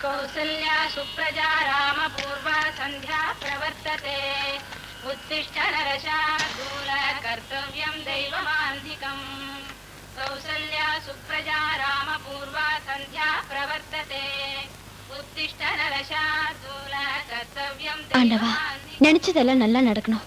कौसल्या सुप्रजा रामपूर्वा सन्ध्या प्रवर्तते उत्तिष्ठ नरशार्दूल कर्तव्यं दैवमान्धिकम् कौसल्या सुप्रजा रामपूर्वा सन्ध्या प्रवर्तते उत्तिष्ठ नरशार्दूल कर्तव्यं दैवमान्धिकम् நினைச்சதெல்லாம் நல்லா நடக்கணும்.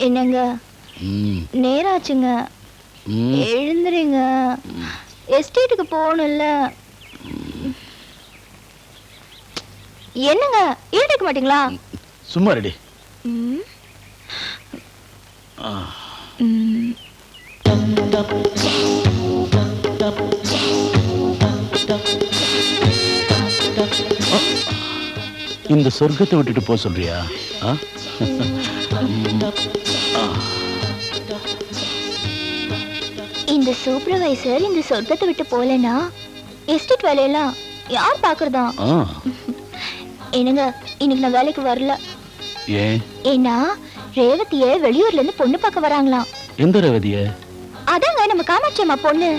என்னங்க நேராச்சுங்க, எழுந்துறீங்க. எஸ்டேட்டுக்கு போகணும்ல. என்னங்க ஏற்றுக்க மாட்டீங்களா? சும்மா ரெடி. இந்த சொர்க்கத்தை விட்டுட்டு போக சொல்றியா? இந்த சூப்பர்வைசர் இந்த சொர்க்கத்தை விட்டு போலனா எஸ்டேட் வேலையெல்லாம் யார் பாக்குறதா? என்னங்க இன்னைக்கு நான் வேலைக்கு வரல. ஏன்? ஏன்னா ரேவதியை வெளியூர்ல இருந்து பொண்ணு பார்க்க வராங்களாம். எந்த ரேவதிய? அதாங்க நம்ம காமாட்சி அம்மா பொண்ணு.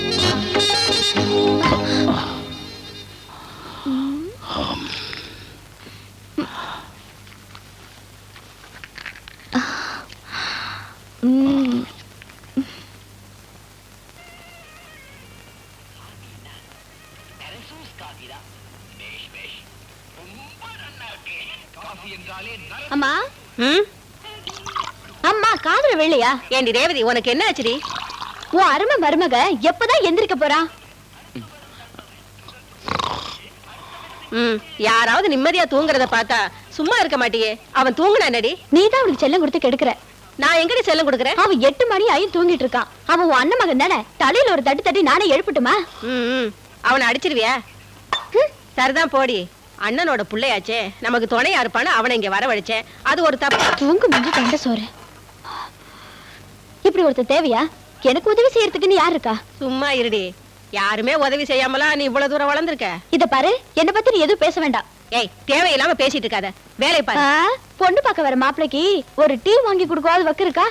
அம்மா அம்மா காதுல வெள்ளையா? ஏண்டி ரேவதி, உனக்கு என்ன ஆச்சுடி? உன் அருமை மருமக எப்பதான் எந்திரிக்க போறா? யாராவது நிம்மதியா தூங்குறத பார்த்தா சும்மா இருக்க மாட்டியே. அவன் தூங்குனா என்னடி? நீதான் அவனுக்கு செல்லம் கொடுத்து கெடுக்கிற. நான் எங்கடி செல்லம் கொடுக்குறேன்? அவன் 8 மணி ஆயும் தூங்கிட்டு இருக்கான். அவன் உன் அண்ணன் மகன் தானே. தலையில ஒரு தட்டு தட்டி நானே எழுப்பட்டுமா? அவனை அடிச்சிருவியா? சரிதான் போடி. அண்ணனோட புள்ளையாச்சே, நமக்கு துணையா இருப்பான்னு அவனை இங்க வரவழைச்சேன். அது ஒரு தப்பு. தூங்கு மிஞ்சி தண்ட சோறு. இப்படி ஒருத்தர் தேவையா? எனக்கு உதவி செய்யறதுக்கு நீ யார் இருக்கா? சும்மா இருடி. யாருமே உதவி செய்யாமலா நீ இவ்வளவு தூரம் வளர்ந்துருக்க? இத பாரு, என்ன பத்தி நீ எதுவும் பேச வேண்டாம். ஏய், தேவையில்லாம பேசிட்டு இருக்காத. வேலை பாரு. பொண்ணு பார்க்க வர மாப்பிளைக்கு ஒரு டீ வாங்கி கொடுக்காத வக்கு இருக்கா?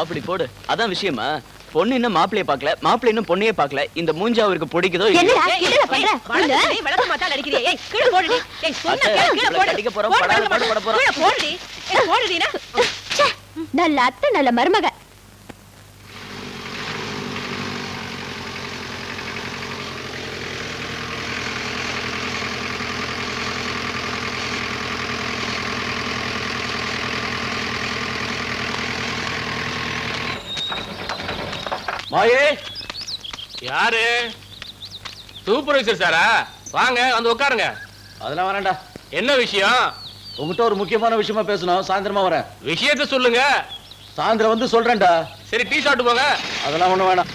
அப்படி போடு. அதான் விஷயமா? பொண்ணு இன்னும் மாப்பிளைய பார்க்கல, மாப்பிள்ளை இன்னும் பொண்ணையே பார்க்கல. இந்த மூஞ்சி அவருக்கு பிடிக்குதோ என்னடா என்னடா பண்ற? வளர்க்க மாட்டா அடிக்கிறியே. ஏய், கீழ போடுடி. ஏய், சொன்னா கீழ போடு. அடிக்க போறோம், பட போறோம். கீழ போடுடி. ஏய், போடுடினா. நல்ல அத்தை, நல்ல மருமக. மாயே, யாரு? சூப்பர்வைசர் சாரா? வாங்க வந்து உட்காருங்க. அதெல்லாம் வரேன்டா. என்ன விஷயம்? உங்ககிட்ட ஒரு முக்கியமான விஷயமா பேசணும். சாயந்தரமா வரேன். விஷயத்த சொல்லுங்க. சாயந்தரம் வந்து சொல்றேன்டா. சரி, டீ சாப்பிட்டு போங்க. அதெல்லாம் ஒண்ணு வேணாம்.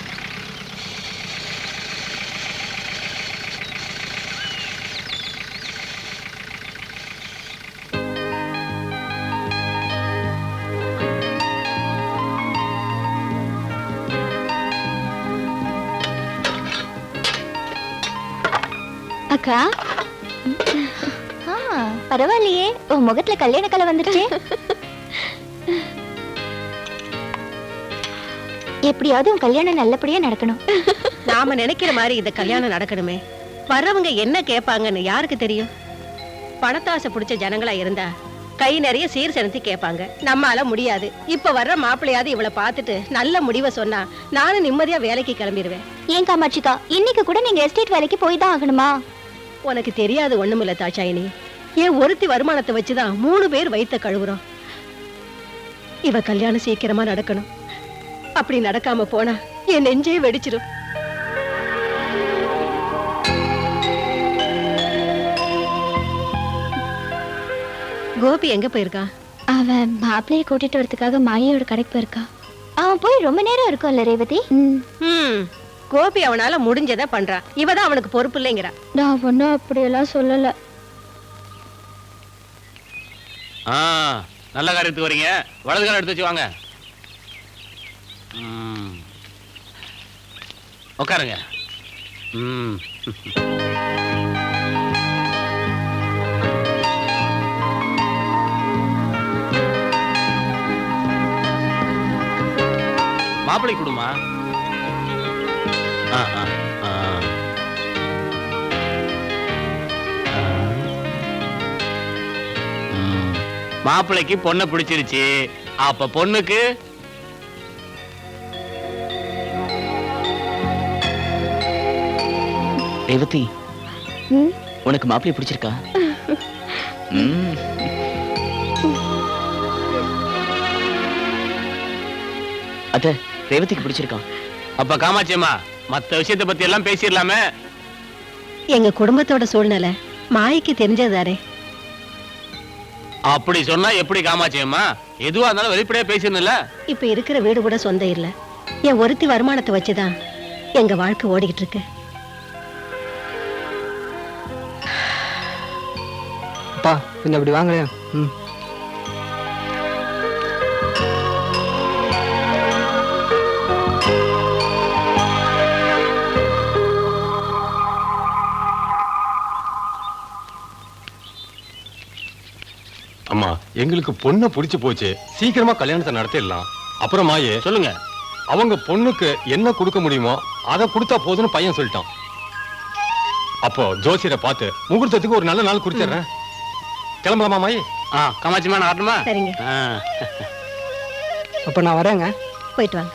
அக்கா, பரவாயில்லையே, உன் முகத்துல கல்யாண கலை வந்துருச்சு. எப்படியாவது உன் கல்யாணம் நல்லபடியா நடக்கணும். நாம நினைக்கிற மாதிரி இந்த கல்யாணம் நடக்கணுமே. வர்றவங்க என்ன கேட்பாங்கன்னு யாருக்கு தெரியும்? பணத்தாசை பிடிச்ச ஜனங்களா இருந்தா கை நிறைய சீர் செலுத்தி கேட்பாங்க. நம்மால முடியாது. இப்ப வர்ற மாப்பிள்ளையாவது இவளை பார்த்துட்டு நல்ல முடிவை சொன்னா நானும் நிம்மதியா வேலைக்கு கிளம்பிடுவேன். ஏன் காமாட்சிக்கா, இன்னைக்கு கூட நீங்க எஸ்டேட் வேலைக்கு போய் தான் ஆகணுமா? உனக்கு தெரியாது ஒண்ணுமில்ல தாட்சாயினி. ஏன் ஒருத்தி வருமானத்தை வச்சுதான் 3 பேர் வயித்த கழுவுறோம். இவ கல்யாணம் சீக்கிரமா நடக்கணும். அப்படி நடக்காம போனா என் நெஞ்சே வெடிச்சிடும். கோபி எங்க போயிருக்கான்? அவன் மாப்பிள்ளைய கூட்டிட்டு வரதுக்காக மாயியோட கடைக்கு போயிருக்கான். அவன் போய் ரொம்ப நேரம் இருக்கும்ல ரேவதி. கோபி அவனால முடிஞ்சதை பண்றான். இவதான் அவனுக்கு பொறுப்பு இல்லைங்கிறா. நான் ஒன்னும் அப்படியெல்லாம் சொல்லல. நல்ல காரியத்துக்கு வரீங்க. வலது காலம் எடுத்து வச்சு வாங்க. உட்காருங்க. மாப்பிள்ளை கொடுமா. மாப்பிள்ளைக்கு பொண்ணை பிடிச்சிருச்சு. அப்ப பொண்ணுக்கு ரேவதி, உனக்கு மாப்பிள்ளை பிடிச்சிருக்கா? அத ரேவதிக்கு பிடிச்சிருக்கான். அப்ப காமாட்சியம்மா, மத்த விஷயத்தை பத்தி எல்லாம் பேசிடலாமே. எங்க குடும்பத்தோட சூழ்நிலை மாய்க்கு தெரிஞ்சதாரே. அப்படி சொன்னா எப்படி காமாட்சியம்மா? எதுவா இருந்தாலும் வெளிப்படையா பேசிருந்தல. இப்ப இருக்கிற வீடு கூட சொந்தம் இல்ல. என் ஒருத்தி வருமானத்தை வச்சுதான் எங்க வாழ்க்கை ஓடிக்கிட்டு இருக்கு. அப்பா கொஞ்சம் அப்படி வாங்கலையா? அம்மா, எங்களுக்கு பொண்ணை பிடிச்சு போச்சு. சீக்கிரமா கல்யாணத்தை நடத்திடலாம். அப்புறமாயே சொல்லுங்க. அவங்க பொண்ணுக்கு என்ன கொடுக்க முடியுமோ அதை கொடுத்தா போதுன்னு பையன் சொல்லிட்டான். அப்போ ஜோசியரை பார்த்து முகூர்த்தத்துக்கு ஒரு நல்ல நாள் குறிச்சிடுறேன். கிளம்பலாமா மாயே? காமாட்சிமா, நான் வரணுமா? சரிங்க. அப்ப நான் வரேங்க. போயிட்டு வாங்க.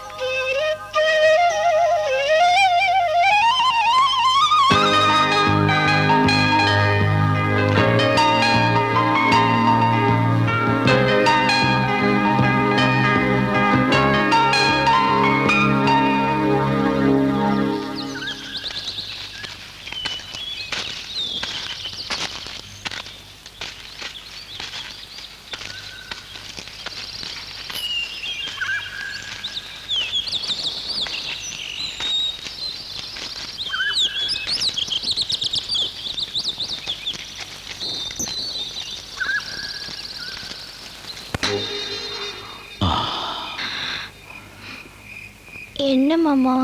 என்ன மாமா,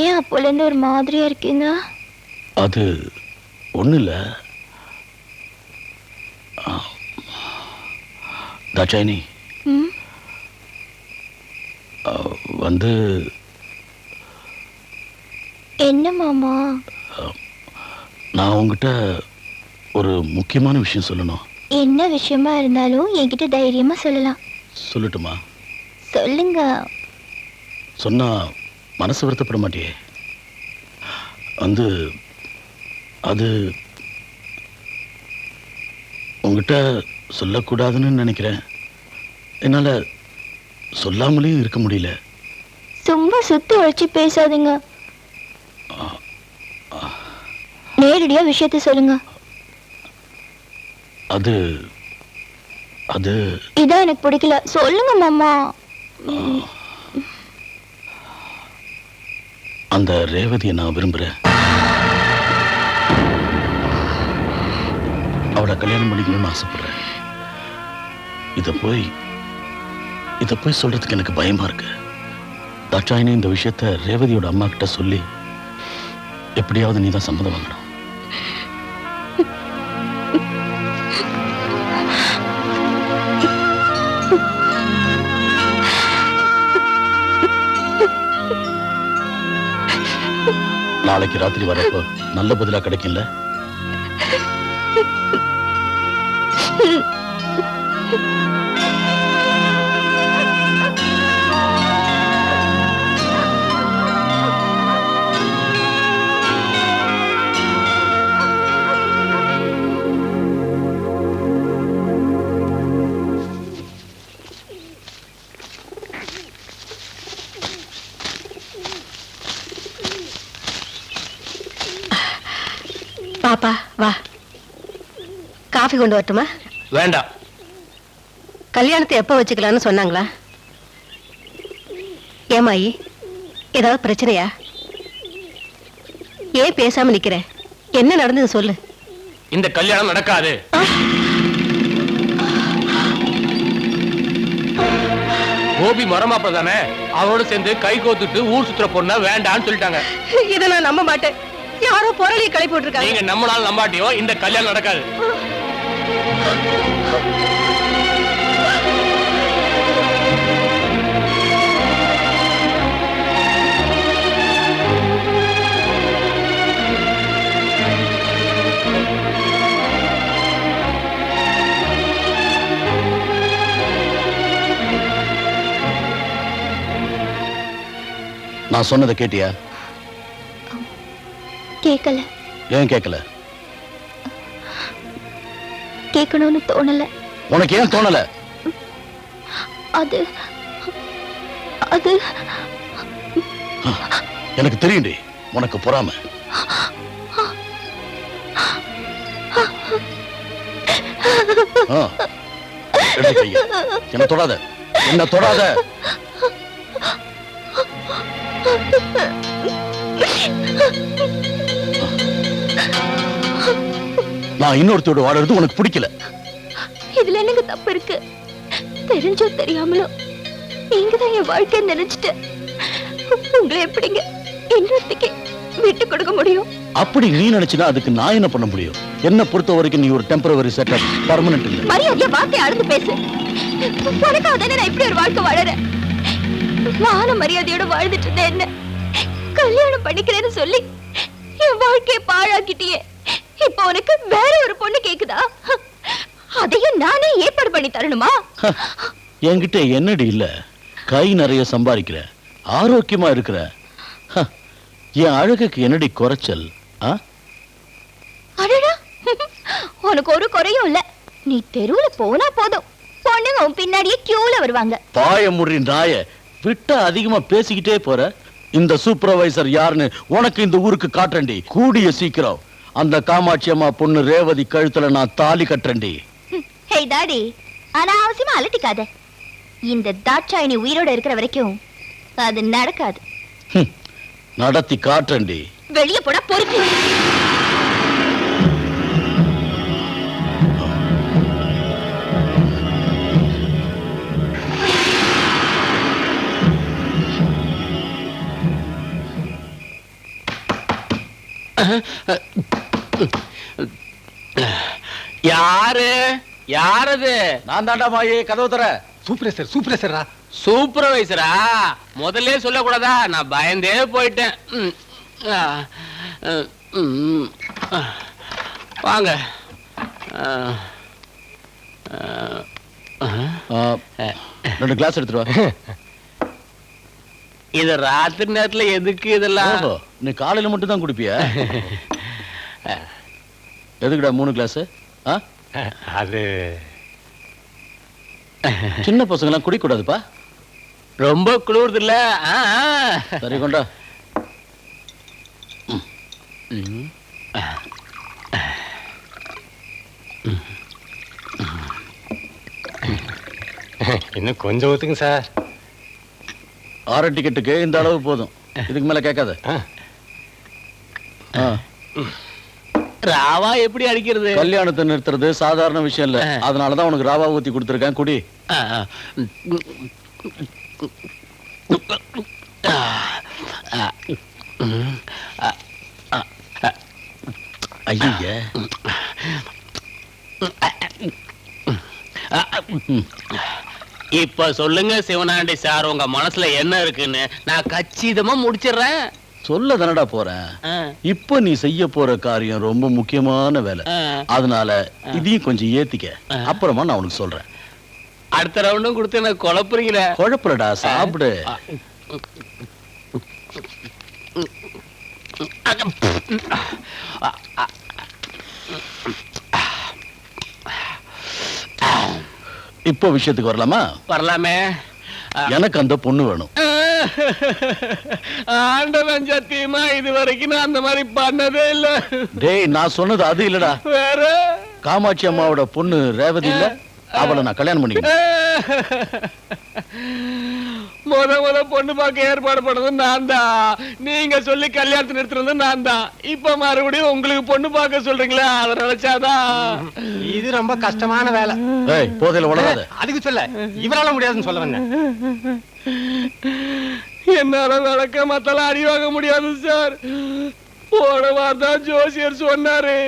ஏன் அப்போலேருந்து ஒரு மாதிரியா இருக்கீங்க? அது ஒண்ணு இல்ல தாட்சாயினி, ம், வந்து என்ன மாமா? நான் உங்ககிட்ட ஒரு முக்கியமான விஷயம் சொல்லணும். என்ன விஷயமா இருந்தாலும் என்கிட்ட தைரியமா சொல்லலாம். சொல்லட்டுமா? சொல்லுங்க. சொன்னா மனசு வருத்தப்பட மாட்டியே? வந்து அது உங்ககிட்ட சொல்லக்கூடாதுன்னு நினைக்கிறேன். என்னால சொல்லாமலேயும் இருக்க முடியல. சும்மா சுத்தி உழைச்சி பேசாதீங்க, நேரடியா விஷயத்தை சொல்லுங்க. அது அது இதான் எனக்கு பிடிக்கல, சொல்லுங்க மாமா. அந்த ரேவதியை நான் விரும்புறேன். அவளை கல்யாணம் பண்ணிக்கணும்னு ஆசைப்படுறேன். இத போய் சொல்றதுக்கு எனக்கு பயமா இருக்கு. தாட்சாயினி, இந்த விஷயத்த ரேவதியோட அம்மா கிட்ட சொல்லி எப்படியாவது நீ தான் சம்மதம் வாங்கணும். நாளைக்கு ராத்திரி வரப்போ நல்ல பதிலா கிடைக்கும்ல? பாப்பா வா, காஃபி கொண்டு வரட்டுமா? வேண்டாம். கல்யாணத்தை எப்போ வச்சுக்கலாம்னு சொன்னாங்களா? ஏமாயி, ஏதாவது பிரச்சனையா? ஏன் பேசாம நிக்கிற? என்ன நடந்தது சொல்லு. இந்த கல்யாணம் நடக்காது. கோபி மரமாப்ப தானே, அவரோட சேர்ந்து கை கோத்துட்டு ஊர் சுத்துற பொண்ண வேண்டான்னு சொல்லிட்டாங்க. இதை நான் நம்ப மாட்டேன். யாரோ பொருளையை கிளப்பி விட்டுருக்காங்க. நீங்க நம்மளால நம்பாட்டியோ இந்த கல்யாணம் நடக்காது. நான் சொன்னதை கேட்டியா? கேட்கல. ஏன் கேட்கல? கேட்கணும்னு தோணல. உனக்கு ஏன் தோணல? அது அது எனக்கு தெரியும்டி, உனக்கு பொறாம. எடுத்து கைய. என்ன தொடாத, என்ன தொடாத. நான் இன்னொருத்தோட வாழறது உனக்கு பிடிக்கல. இதுல என்னங்க தப்பு இருக்கு? தெரிஞ்சோ தெரியாமலோ நீங்க தான் என் வாழ்க்கை நினைச்சிட்டு உங்களை எப்படிங்க இன்னொருத்திக்கு விட்டு கொடுக்க முடியும்? அப்படி நீ நினைச்சுனா அதுக்கு நான் என்ன பண்ண முடியும்? என்ன பொறுத்த வரைக்கும் நீ ஒரு டெம்பரவரி செட்டப், பர்மனன்ட் இல்ல. மரியாதையா வார்த்தை அளந்து பேசு. உனக்காக தானே நான் இப்படி ஒரு வாழ்க்கை வாழறேன். மான மரியாதையோட வாழ்ந்துட்டு இருந்தேன். என்ன கல்யாணம் பண்ணிக்கிறேன்னு சொல்லி என் வாழ்க்கையை பாழாக்கிட்டியே. இப்ப உனக்கு வேற ஒரு பொண்ணு கேக்குதா? அதையும் நானே ஏற்பாடு பண்ணி தரணுமா? என்கிட்ட என்னடி இல்ல? கை நிறைய சம்பாதிக்கிற, ஆரோக்கியமா இருக்கிற. என் அழகுக்கு என்னடி குறைச்சல்? அடடா, உனக்கு ஒரு குறையும் இல்ல. நீ தெருவுல போனா போதும், பொண்ணுங்க உன் பின்னாடியே கியூல வருவாங்க. பாய முறி நாய விட்டா அதிகமா பேசிக்கிட்டே போற. இந்த சூப்பர்வைசர் யாருன்னு உனக்கு இந்த ஊருக்கு காட்டுறேன்டி. கூடிய சீக்கிரம் அந்த காமாட்சி அம்மா பொண்ணு ரேவதி கழுத்துல நான் தாலி கட்டுறேன்டி. ஹே டாடி, அனாவசியமா அலட்டிக்காத. இந்த தாட்சாயினி உயிரோட இருக்கிற வரைக்கும் அது நடக்காது. நடத்தி காட்டுறேன்டி. வெளியே போட பொறுத்து. யாரு யாரது? நான் தாண்டா மாயே, கதவு தர. சூப்பரேசரா. சூப்பர்வைசரா? முதல்ல சொல்லக்கூடாதா? நான் பயந்தே போயிட்டேன். வாங்க. ரெண்டு கிளாஸ் எடுத்துட்டு வா. இது ராத்திரி நேரத்துல எதுக்கு இதெல்லாம்? ஓஹோ, நீ காலையில மட்டும் தான் குடிப்பியா? எதுக்குடா 3 கிளாஸ்? அது சின்ன பசங்க எல்லாம் குடிக்க கூடாதுப்பா. ரொம்ப குளிர்து இல்ல? சரி கொண்டா. இன்னும் கொஞ்சம் ஊத்துங்க சார். 6 டிக்கெட்டுக்கு இந்த அளவு போதும், இதுக்கு மேல கேட்காத. ராவா எப்படி அடிக்கிறது? கல்யாணத்தை நிறுத்துறது சாதாரண விஷயம் இல்ல, அதனாலதான் உனக்கு ராவா ஊத்தி கொடுத்துருக்கேன், குடி. ஐய, இப்ப சொல்லுங்க சிவனாண்டி சார், உங்க மனசுல என்ன இருக்குன்னு நான் கச்சிதமா முடிச்சிடுறேன். சொல்ல தானடா போறேன். இப்ப நீ செய்ய போற காரியம் ரொம்ப முக்கியமான வேலை, அதனால இதையும் கொஞ்சம் ஏத்திக்க, அப்புறமா நான் உனக்கு சொல்றேன். அடுத்த ரவுண்டும் கொடுத்து எனக்கு குழப்புறீங்கள? குழப்பறடா, சாப்பிடு. இப்போ விஷயத்துக்கு வரலாமா? வரலாமே. எனக்கு அந்த பொண்ணு வேணும். ஆண்டவன் சத்தியமா இது வரைக்கும் நான் அந்த மாதிரி பண்ணதே இல்ல. டேய், நான் சொன்னது அது இல்லடா. வேற காமாட்சி அம்மாவோட பொண்ணு ரேவதி இல்ல, அவளை நான் கல்யாணம் பண்ணிக்கிறேன். முத பொண்ணு பார்க்க ஏற்பாடு பண்ணது நான் தான். நீங்க சொல்லி கல்யாணத்தை நிறுத்துறது நான் தான். இப்ப மறுபடியும் உங்களுக்கு பொண்ணு பார்க்க சொல்றீங்களா? அதை நினைச்சாதான். இது ரொம்ப கஷ்டமான வேலை. ஏய், போதையில வளராத. அதுக்கு சொல்ல இவரால முடியாதுன்னு சொல்ல வந்தேன். என்னால நடக்க மத்தெல்லாம் அடி வாங்க முடியாது சார். போன வாரம் ஜோசியர் சொன்னாரு,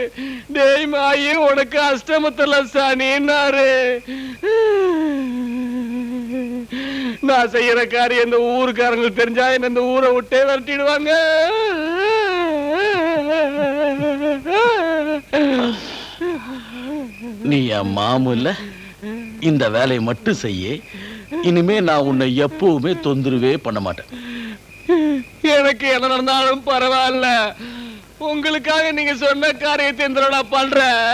டேய் மாயி உனக்கு அஷ்டமத்துல சனின்னாரு. நான் செய்யற காரியம் இந்த ஊருக்காரங்களுக்கு தெரிஞ்சா என்ன இந்த ஊரை விட்டே விரட்டிடுவாங்க. நீ என் மாமு இல்ல, இந்த வேலையை மட்டும் செய்ய. இனிமே நான் உன்னை எப்பவுமே தொந்தரவே பண்ண மாட்டேன். எனக்கு என்ன நடந்தாலும் பரவாயில்ல, உங்களுக்காக நீங்க சொன்ன காரியத்தை நான் பண்றேன்.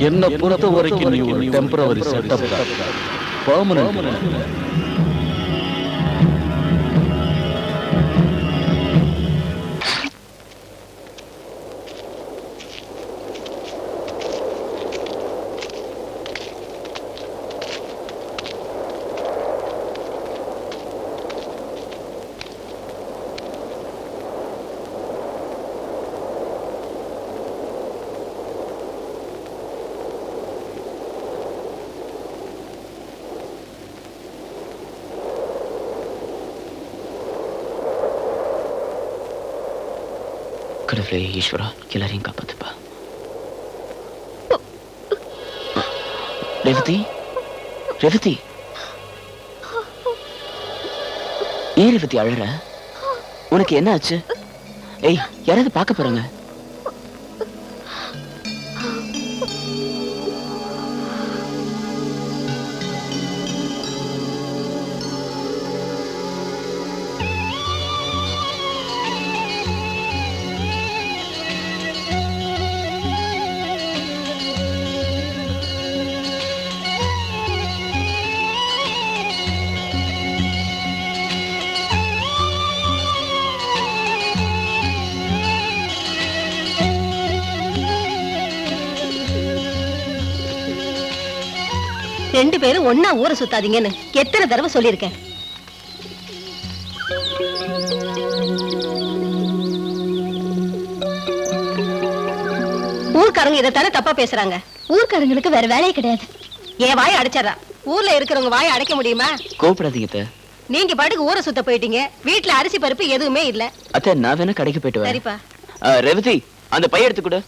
என்ன பொறுத்த வரைக்கும் நீ ஒரு டெம்பரவரி செட்டப் தான், பெர்மனன்ட். கடவுளே ஈஸ்வரா, எல்லாரையும் காப்பாத்துப்பா. ரேவதி, ரேவதி, ஏன் ரேவதி அழற? உனக்கு என்ன ஆச்சு? ஏய், யாராவது பார்க்க போறாங்க. ரெண்டு பேரும் ஒன்னா ஊரை சுத்தாதீங்கன்னு எத்தனை தடவை சொல்லியிருக்கேன். ஊர்க்காரங்க இதைத்தானே தப்பா பேசுறாங்க. ஊர்க்காரங்களுக்கு வேற வேலையே கிடையாது. என் வாயை அடைச்சிடறா. ஊர்ல இருக்கிறவங்க வாயை அடைக்க முடியுமா? கோபப்படாதீங்க. நீங்க பாட்டுக்கு ஊரை சுத்த போயிட்டீங்க. வீட்டுல அரிசி பருப்பு எதுவுமே இல்ல. அத்தை நான் வேணா கடைக்கு போயிட்டு வரேன். சரிப்பா. ரேவதி அந்த பைய எடுத்து கொடு.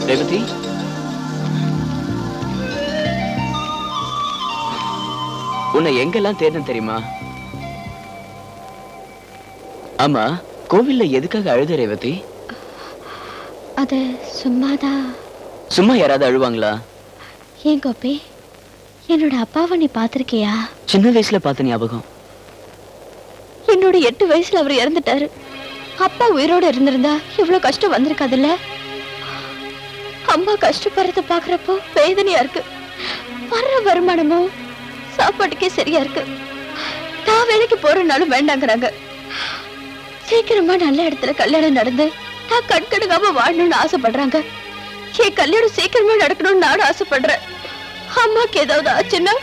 ரேவதி உன்னை எங்கெல்லாம் தேடணும் தெரியுமா? ஆமா, கோவில்ல எதுக்காக அழுத ரேவதி? அது சும்மாதான். சும்மா யாராவது அழுவாங்களா? ஏன் கோபி, என்னோட அப்பாவை நீ பாத்திருக்கியா? சின்ன வயசுல பார்த்த ஞாபகம். என்னோட 8 வயசுல அவர் இறந்துட்டாரு. அப்பா உயிரோட இருந்திருந்தா இவ்வளவு கஷ்டம் வந்திருக்காதுல்ல. அம்மா கஷ்டப்படுறத பாக்குறப்போ வேதனையா இருக்கு. வர்ற வருமானமும் சாப்பாட்டுக்கே சரியா இருக்கு. நான் வேலைக்கு போறனாலும் வேண்டாங்கிறாங்க. சீக்கிரமா நல்ல இடத்துல கல்யாணம் நடந்து நான் கண்கடுக்காம வாழணும்னு ஆசைப்படுறாங்க. என் கல்யாணம் சீக்கிரமா நடக்கணும்னு நானும் ஆசைப்படுறேன். அம்மாக்கு ஏதாவது ஆச்சுன்னா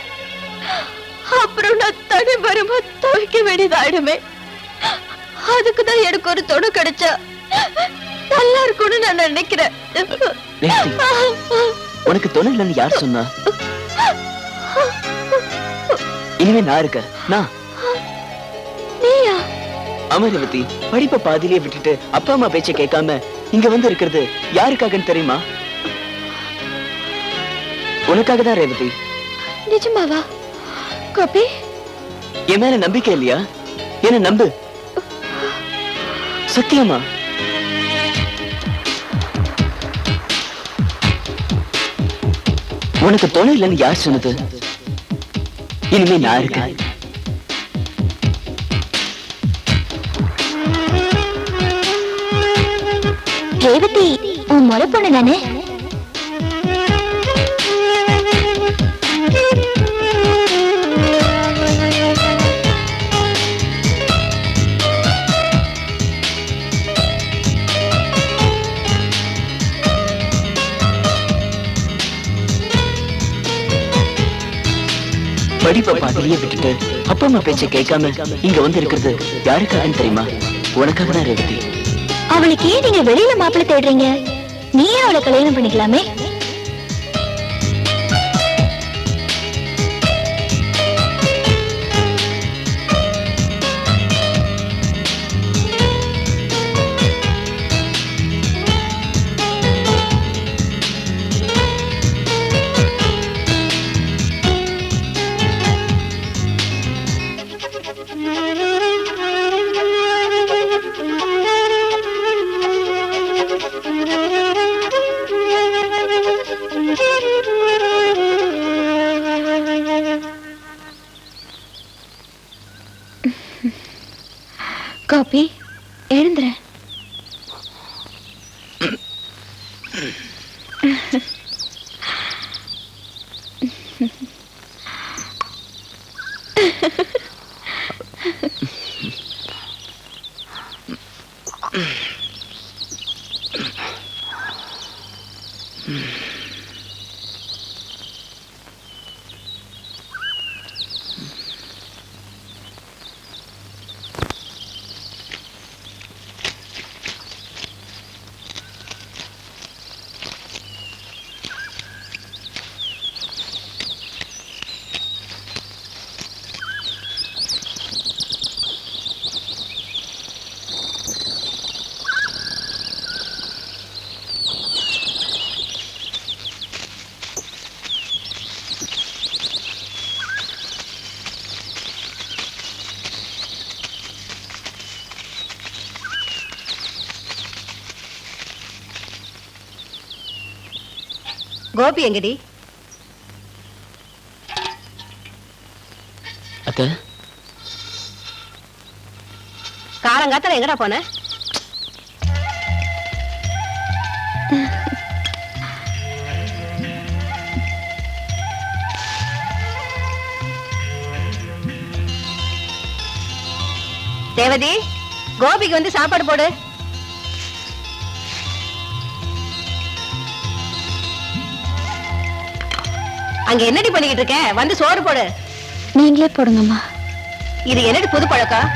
அப்புறம் நான் தனி மரமா துவைக்க வேண்டியது ஆயிடுமே. அதுக்குதான் எனக்கு ஒரு துணை கிடைச்சா நல்லா இருக்கும்னு நான் நினைக்கிறேன். உனக்கு துணை இல்லைன்னு யார் சொன்னா? இனிமே நான் இருக்க. நான் நீயா? ஆமா ரேவதி, படிப்பை பாதியிலே விட்டுட்டு அப்பா அம்மா பேச்ச கேட்காம இங்க வந்து இருக்கிறது யாருக்காகன்னு தெரியுமா? உனக்காக தான் ரேவதி. நிஜமாவா கோபி? என் மேல நம்பிக்கை இல்லையா? என்ன நம்பு. சத்தியமா. உனக்கு துணை இல்லைன்னு யார் சொன்னது? இனிமே நான் இருக்கேன். ரேவதி உன் முறை பொண்ணு தானே? படிப்பை பாதியிலேயே விட்டுட்டு அப்பா அம்மா பேச்சை கேட்காம இங்க வந்து இருக்கிறது யாருக்காகன்னு தெரியுமா? உனக்காக தான் ரேவதி. அவளுக்கு ஏன் நீங்க வெளியில மாப்பிள்ளை தேடுறீங்க? நீயே அவளை கல்யாணம் பண்ணிக்கலாமே. கோபி எழுந்துற. கோபி எங்கடி? அத்தை காலங்காத்தால எங்கடா போன? தேவதி, கோபிக்கு வந்து சாப்பாடு போடு. அங்க என்னடி பண்ணிக்கிட்டு இருக்க? வந்து சோறு போடு. நீங்களே போடுங்கம்மா. இது என்னடி புது பழக்கம்?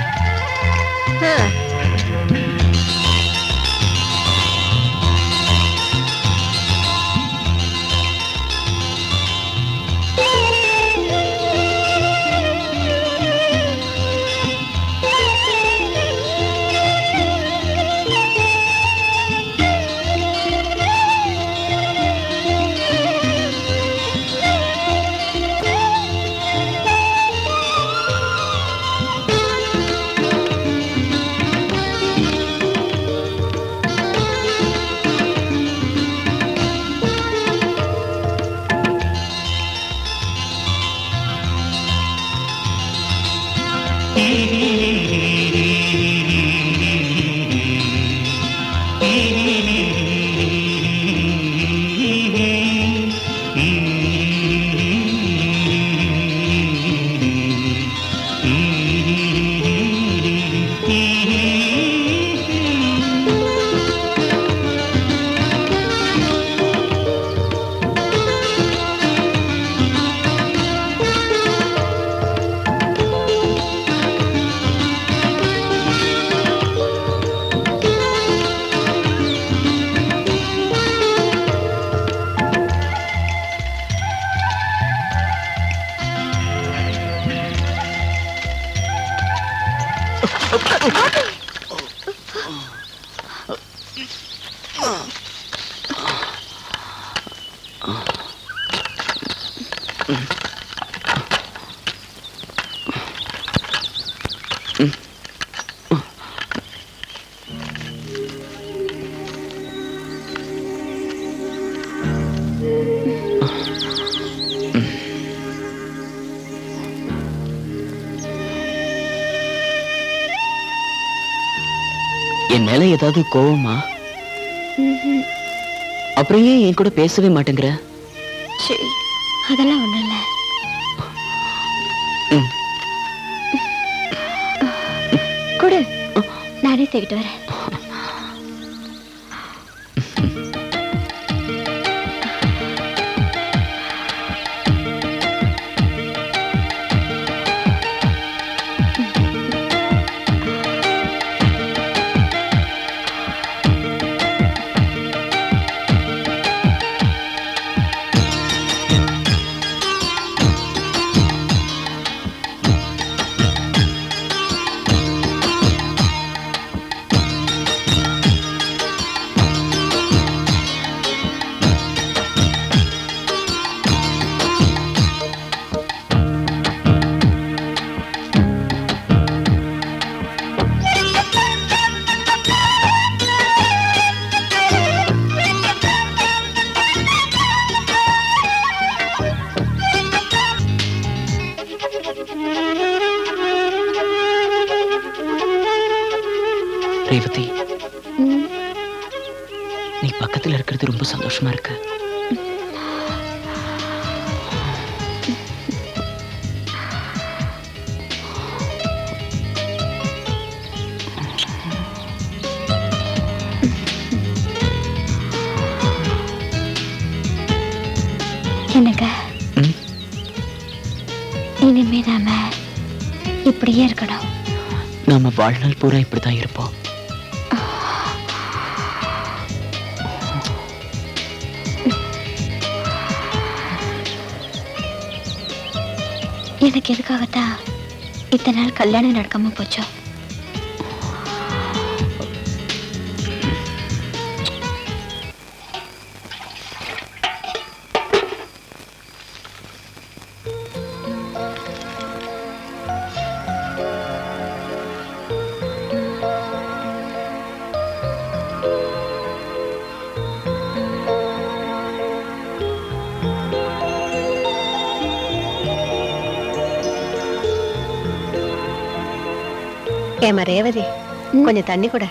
என் மேல ஏதாவது கோவமா? அப்புறம் ஏன் என் கூட பேசவே மாட்டேங்கிற? சரி, அதெல்லாம் ஒண்ணும் இல்ல. கொடு, நானே தேடிட்டு வரேன். ரேவதி, நீ பக்கத்துல இருக்கிறது ரொம்ப சந்தோஷமா இருக்கு. என்னங்க, இனிமே நாம இப்படியே இருக்கணும். நாம வாழ்நாள் பூரா இப்படிதான் இருப்போம். எனக்கு எதுக்காகத்தான் இத்தனை நாள் கல்யாணம் நடக்காம போச்சோ? ஏமா ரேவதி, கொஞ்சம் தண்ணி கூட.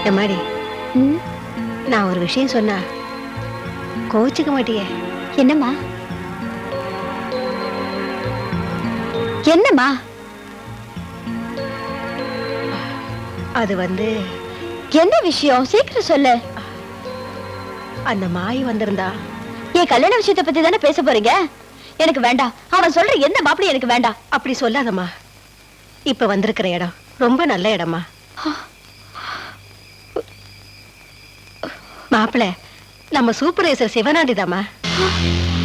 எம்மாடி, நான் ஒரு விஷயம் சொன்னா கோச்சுக்க மாட்டியே? என்னம்மா? என்னம்மா? அது வந்து என்ன விஷயம்? சீக்கிரம் சொல்லு. அந்த மாய் வந்திருந்தா. என் கல்யாண விஷயத்தை பத்தி தானே பேச போறீங்க? எனக்கு வேண்டாம். அவன் சொல்ற எந்த மாப்பிளையும் எனக்கு வேண்டாம். அப்படி சொல்லாதம்மா. இப்ப வந்திருக்கிற இடம் ரொம்ப நல்ல இடமா. மாப்பிள நம்ம சூப்பர்வைசர் சிவனாண்டிதாம்மா.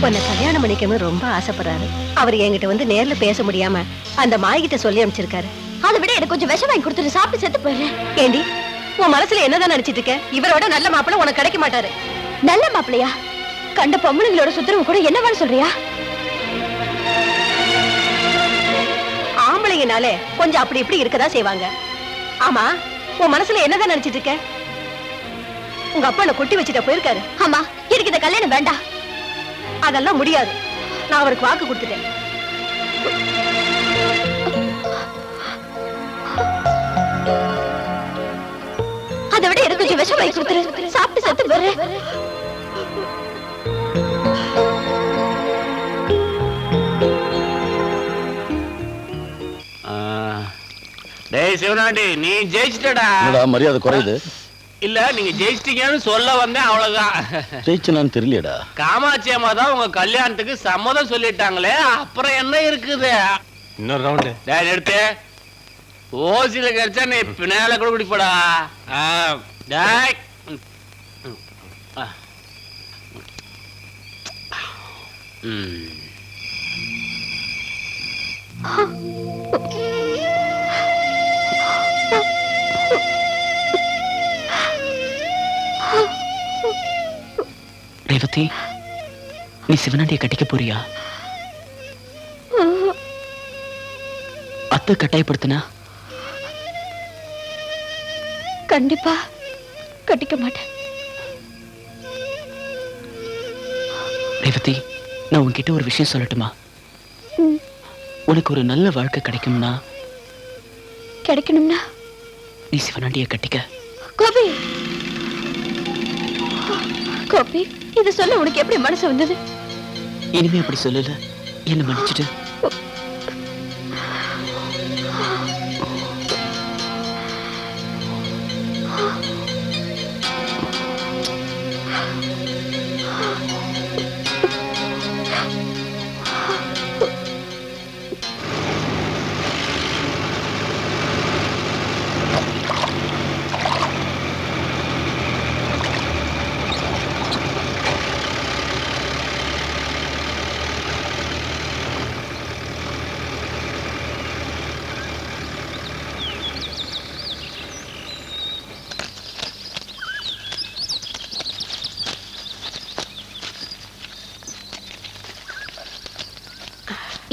உன்னை கல்யாணம் பண்ணிக்கணும்னு ரொம்ப ஆசைப்படுறாரு. அவர் என்கிட்ட வந்து நேர்ல பேச முடியாம அந்த மாய்கிட்ட சொல்லி அனுப்பிச்சிருக்காரு. அதை விட எனக்கு கொஞ்சம் விஷம் வாங்கி கொடுத்துட்டு சாப்பிட்டு செத்து போயிடுறேன். ஏண்டி, உன் மனசுல என்னதான் நினைச்சிட்டு இருக்க? இவரோட நல்ல மாப்பிள உனக்கு கிடைக்க மாட்டாரு. நல்ல மாப்பிளையா? கண்ட பொம்பளைங்களோட சுத்துறவங்க கூட என்ன வேணும் சொல்றியா? ஆம்பளைங்கனாலே கொஞ்சம் அப்படி இப்படி இருக்கதான் செய்வாங்க. ஆமா, உன் மனசுல என்னதான் நினைச்சிட்டு இருக்க? உங்க அப்பா என்ன கொட்டி வச்சுட்ட போயிருக்காரு. ஆமா, எனக்கு இந்த கல்யாணம் வேண்டாம். அதெல்லாம் முடியாது. நான் அவருக்கு வாக்கு கொடுத்துட்டேன். அதை விட எனக்கு கொஞ்சம் விஷம் வாங்கி கொடுத்துரு, சாப்பிட்டு செத்து போயிடுறேன். டேய் சிவனாண்டி, நீ ஜெயிச்சிட்டடா. என்னடா மரியாதை குறையுது? இல்ல, நீங்க ஜெயிச்சிட்டீங்கன்னு சொல்ல வந்தேன், அவ்வளவுதான். ஜெயிச்சனான்னு தெரியலையடா. காமாட்சி அம்மா தான் உங்க கல்யாணத்துக்கு சம்மதம் சொல்லிட்டாங்களே, அப்புறம் என்ன இருக்குது? இன்னொரு ரவுண்டு. டேய் எடுத்து ஓசில கிடைச்சா நீ பின்னால கூட குடிப்படா. டேய் ரேவதி, நீ சிவனாண்டிய கட்டிக்க போறியா? அத்தை கட்டாயப்படுத்தினா? கண்டிப்பா கட்டிக்க மாட்டேன். ரேவதி, நான் உன்கிட்ட ஒரு விஷயம் சொல்லட்டுமா? உனக்கு ஒரு நல்ல வாழ்க்கை கிடைக்கும்னா நீ சிவனாண்டிய கட்டிக்க. கோபி, கோபி, இத சொல்ல உனக்கு எப்படி மனசு வந்தது? இனிமே அப்படி சொல்லல, என்ன மன்னிச்சிட்டு.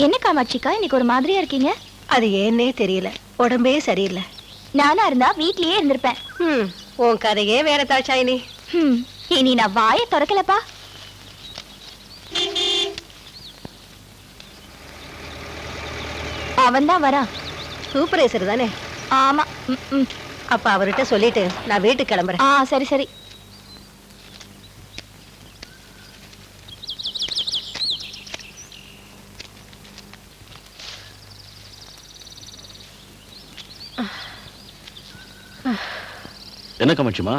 என்ன காமாட்சிக்கா, இன்னைக்கு ஒரு மாதிரியா இருக்கீங்க? அது ஏன்னே தெரியல, உடம்பே சரியில்லை. நானா இருந்தா வீட்லயே இருந்திருப்பேன். உன் கதையே வேற தாட்சாயினி. இனி நான் வாயை திறக்கலப்பா. அவன் தான் வரான். சூப்பர்வைசர் தானே? ஆமா. அப்ப அவர்கிட்ட சொல்லிட்டு நான் வீட்டுக்கு கிளம்புறேன். சரி சரி. என்ன காமாட்சிமா,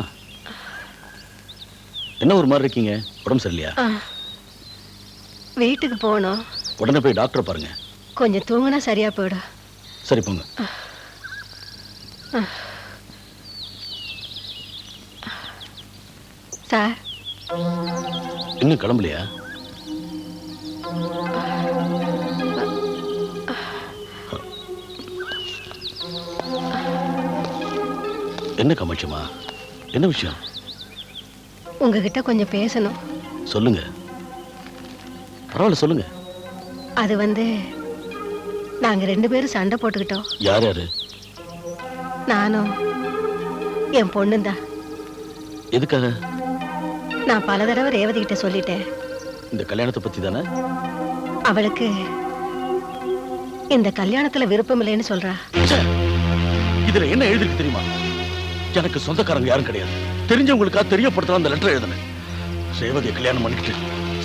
என்ன ஒரு மாதிரி இருக்கீங்க? உடம்பு சரியில்லையா? வீட்டுக்கு போகணும். உடனே போய் டாக்டர் பாருங்க. கொஞ்சம் தூங்கினா சரியா போயிடும். சரி போங்க. சார், இன்னும் கிளம்பலையா? என்ன காமாட்சிமா, என்ன விஷயம்? உங்ககிட்ட கொஞ்சம் பேசணும். சொல்லுங்க. பரவாயில்ல சொல்லுங்க. அது வந்து நாங்க 2 பேரும் சண்டை போட்டுக்கிட்டோம். யார் யாரு? நானும் என் பொண்ணுந்தான். எதுக்காக? நான் பல தடவை ரேவதி கிட்ட சொல்லிட்டேன். இந்த கல்யாணத்தை பத்தி தானே? அவளுக்கு இந்த கல்யாணத்துல விருப்பம் இல்லைன்னு சொல்றா. இதுல என்ன எழுதிருக்கு தெரியுமா? எனக்கு சொந்தக்காரங்க யாரும் கிடையாது. தெரிஞ்சவங்களுக்கா தெரியப்படுத்த அந்த லெட்டர் எழுதினேன். ரேவதியை கல்யாணம் பண்ணிக்கிட்டு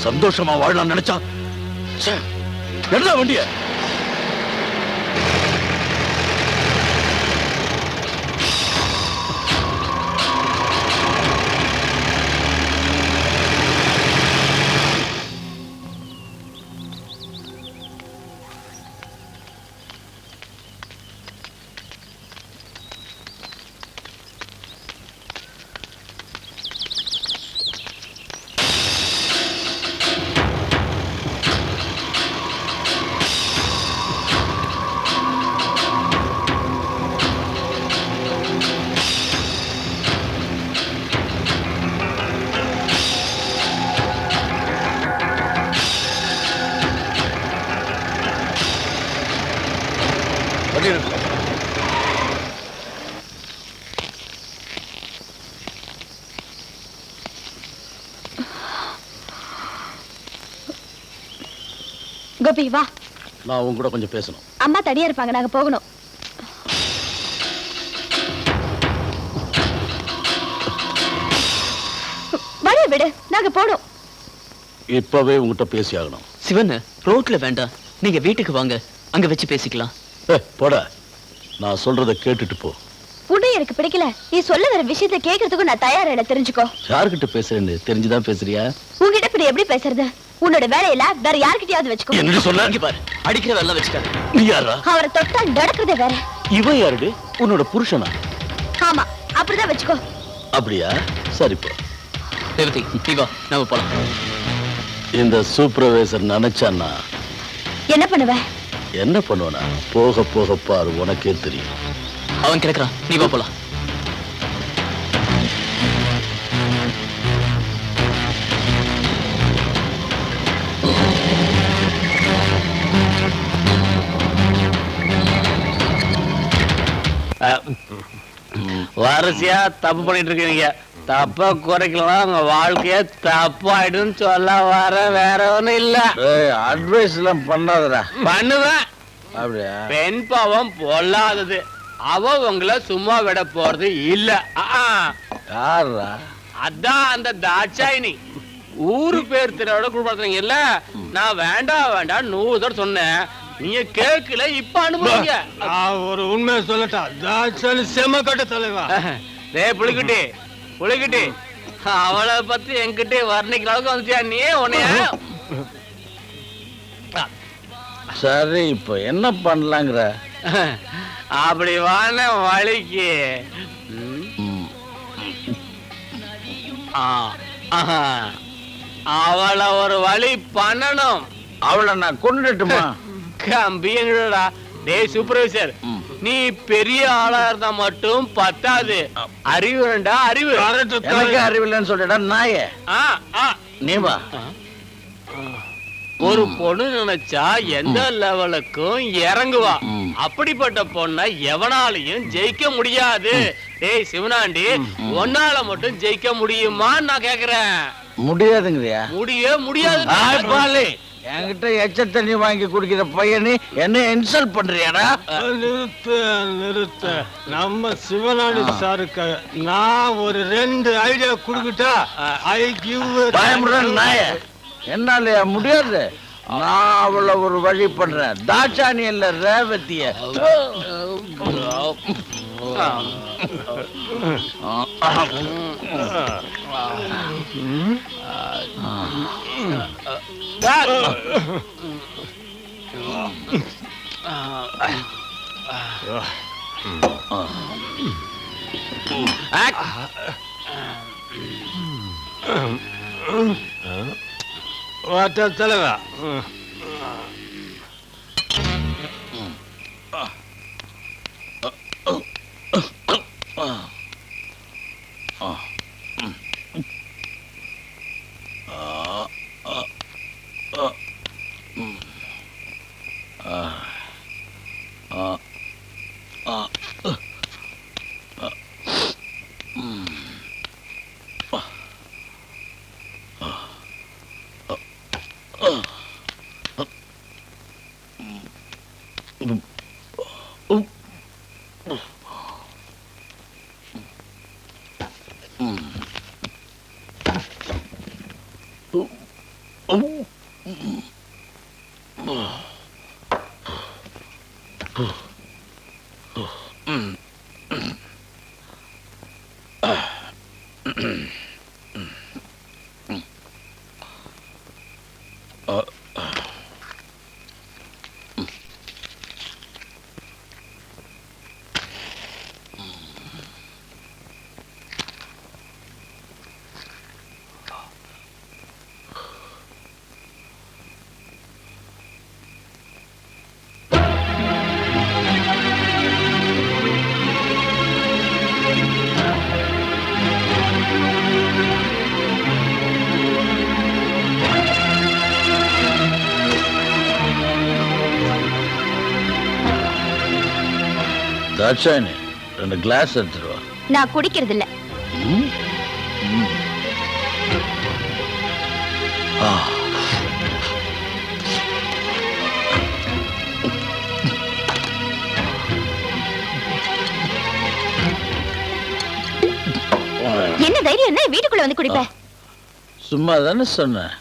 சந்தோஷமா வாழலாம் நினைச்சா என்ன வண்டிய கோபி வா. நான் உங்க கூட கொஞ்சம் பேசணும். அம்மா தனியா இருப்பாங்க, நாங்க போகணும். வழிய விடு, நாங்க போகணும். இப்பவே உங்ககிட்ட பேசி ஆகணும். சிவன், ரோட்ல வேண்டாம், நீங்க வீட்டுக்கு வாங்க, அங்க வச்சு பேசிக்கலாம். போட, நான் சொல்றத கேட்டுட்டு போ. உன்னை எனக்கு பிடிக்கல. நீ சொல்ல வர விஷயத்தை கேட்கறதுக்கும் நான் தயாரா இல்ல, தெரிஞ்சுக்கோ. யார்கிட்ட பேசுறேன்னு தெரிஞ்சுதான் பேசுறியா? உன்கிட்ட இப்படி எப்படி பேசுறது? உன்னோட வேலையில வேற யார்கிட்டயாவது வச்சுக்கோ. என்ன சொல்ல? இங்க பாரு, அடிக்கிற வேலை வச்சுக்காத. நீ யாரா? அவரை தொட்டா நடக்கிறதே வேற. இவன் யாருடு? உன்னோட புருஷனா? ஆமா, அப்படிதான் வச்சுக்கோ. அப்படியா? சரி போ. ரேவதி, நீ வா, நாம போலாம். இந்த சூப்பர்வைசர் நினைச்சான்னா என்ன பண்ணுவ? என்ன பண்ணுவனா? போக போக பாரு, உனக்கே தெரியும். அவன் கிடக்குறான், நீ வா போலாம். வரிசையா தப்பு பண்ணிட்டு இருக்கீங்க. தப்ப குறைக்கலாம், உங்க வாழ்க்கைய தப்பாயிடும் சொல்ல வர, வேற ஒண்ணும் இல்ல. அட்வைஸ் எல்லாம் பண்ணாதடா. பண்ணுவேன். அப்படியா? பெண் பாவம் பொல்லாதது. அவ உங்களை சும்மா விட போறது இல்ல. யாரா? அதான் அந்த தாட்சாயினி. ஊரு பேர் திரோட குடும்பத்தீங்க இல்ல. நான் வேண்டாம் வேண்டாம் 100 தடவை சொன்னேன், நீங்க கேட்கல. இப்ப அனுபவிங்க. ஒரு உண்மையை சொல்லட்டா, தாட்சாயணி செம கட்ட தலைவா. புலிக்குட்டி புலிக்குட்டி, அவளை பத்தி என்கிட்ட வர்ணிக்கிற அளவுக்கு வந்துச்சியா நீ? உன்னைய சரி, இப்ப என்ன பண்ணலாங்கிற? அப்படி வான வழிக்கு அவளை ஒரு வழி பண்ணணும். அவளை நான் கொண்டுட்டுமா? கம்பியடா. டேய் சூப்பர்வைசர், நீ பெரிய ஆளா இருந்தா மட்டும் பத்தாது, அறிவு வேண்டா. அறிவு. எனக்கு அறிவு இல்லைன்னு சொல்லிடா நாயே. நீ வா. ஒரு பொண்ணு நினைச்சா எந்த லெவலுக்கும் இறங்குவா. அப்படிப்பட்ட பொண்ணை எவனாலையும் ஜெயிக்க முடியாது. டேய் சிவனாண்டி, ஒன்னால மட்டும் ஜெயிக்க முடியுமா நான் கேக்குறேன். முடியாதுங்கறியா? முடியவே முடியாது. என்கிட்ட எச்ச தண்ணி வாங்கி குடிக்கிற பையனு என்ன இன்சல்ட் பண்றியாடா? நிறுத்த. நம்ம சிவனாண்டி சாருக்கு நான் ஒரு 2 ஐடியா குடுக்கிட்டா, ஐ கிவ் நாய. என்னால முடியாது. நான் அவளை ஒரு வழி பண்றேன். தாட்சாணி இல்ல, ரேவதிய. தலைவா, தாட்சாயணி, 2 கிளாஸ் எடுத்துட்டு வா. நான் குடிக்கிறது இல்ல. என்ன தைரியம் என்ன வீட்டுக்குள்ள வந்து குடிப்ப? சும்மா தானே சொன்னேன்.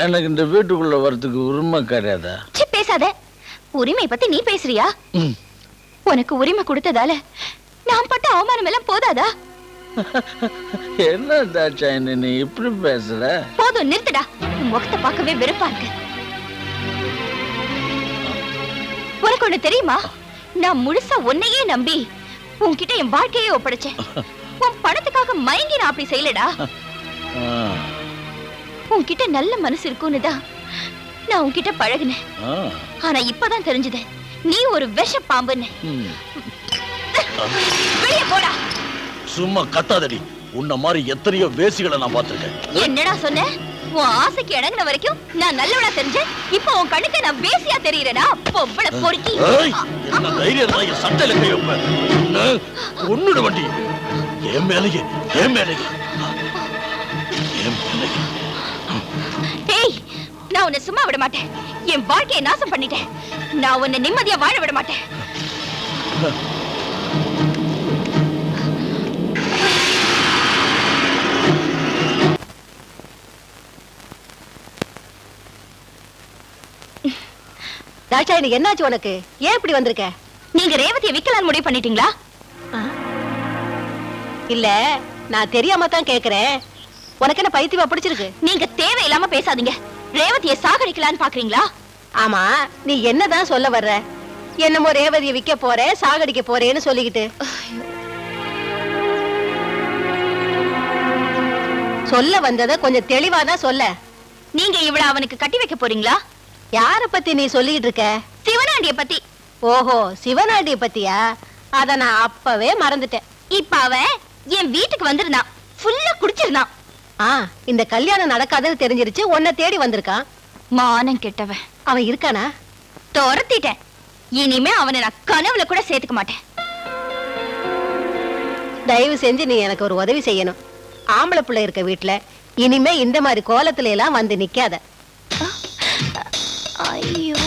எனக்கு இந்த வீட்டுக்குள்ள வரதுக்கு உரிமை கிடையாதா? சி, பேசாத. உரிமை பத்தி நீ பேசுறியா? உனக்கு உரிமை கொடுத்ததால நான் பட்ட அவமானம் எல்லாம் போதாதா? என்ன தாட்சாயினி நீ இப்படி பேசுற? போதும், நிறுத்துடா. உன் முகத்தை பார்க்கவே வெறுப்பா இருக்கு. உனக்கு ஒண்ணு தெரியுமா? நான் முழுசா உன்னையே நம்பி உன்கிட்ட என் வாழ்க்கையே ஒப்படைச்சேன். உன் பணத்துக்காக மயங்கி நான் அப்படி செய்யலடா. உன்கிட்ட நல்ல மனசு இருக்குன்னு தான் நான் உன்கிட்ட பழகினேன். ஆனா இப்பதான் தெரிஞ்சது நீ ஒரு விஷ பாம்புன்னு. வெளியே போடா. சும்மா கத்தாதடி. உன்ன மாதிரி எத்தனையோ வேசிகளை நான் பார்த்திருக்கேன். என்னடா சொன்ன? உன் ஆசைக்கு இடங்கின வரைக்கும் நான் நல்லவளா தெரிஞ்சேன். இப்போ உன் கண்ணுக்கு நான் வேசியா தெரியறேனா? பொம்பளை பொறுக்கி. என்ன தைரியம் தான் என் சட்டையில கை வைப்ப? ஒண்ணுட வண்டி என் மேலேயே என் மேலேயே என் மேலேயே. ஏய், நான் உன்னை சும்மா விட மாட்டேன். என் வாழ்க்கையை நாசம் பண்ணிட்டேன். நான் உன்னை நிம்மதியா வாழ விட மாட்டேன். தாட்சாயினி, என்னாச்சு உனக்கு? ஏன் இப்படி வந்திருக்க? நீங்க ரேவதியை விக்கலான்னு முடிவு பண்ணிட்டீங்களா? இல்ல, நான் தெரியாம தான் கேக்குறேன். உனக்கு என்ன பைத்தியமா பிடிச்சிருக்கு? நீங்க தேவையில்லாம பேசாதீங்க. ரேவதியை சாகடிக்கலான்னு பாக்குறீங்களா? ஆமா, நீ என்னதான் சொல்ல வர்ற? என்னமோ ரேவதியை விக்க போறேன், சாகடிக்க போறேன்னு சொல்லிக்கிட்டு. சொல்ல வந்தத கொஞ்சம் தெளிவாதான் சொல்ல. நீங்க இவள அவனுக்கு கட்டி வைக்க போறீங்களா? யார பத்தி நீ சொல்லிட்டு இருக்க? சிவனாண்டிய பத்தி. ஓஹோ, சிவனாண்டிய பத்தியா? அத நான் அப்பவே மறந்துட்டேன். இப்ப அவன் என் வீட்டுக்கு வந்திருந்தான். ஃபுல்லா குடிச்சிருந்தான். இந்த கல்யாணம் நடக்காதுன்னு தெரிஞ்சிருச்சு, உன்னை தேடி வந்திருக்கான். மானம் கெட்டவன். அவன் இருக்கானா? துரத்திட்டேன். இனிமே அவனை நான் கனவுல கூட சேர்த்துக்க மாட்டேன். தயவு செஞ்சு நீ எனக்கு ஒரு உதவி செய்யணும். ஆம்பளை பிள்ளை இருக்க வீட்டுல இனிமே இந்த மாதிரி கோலத்துல எல்லாம் வந்து நிக்காத. ஐயோ,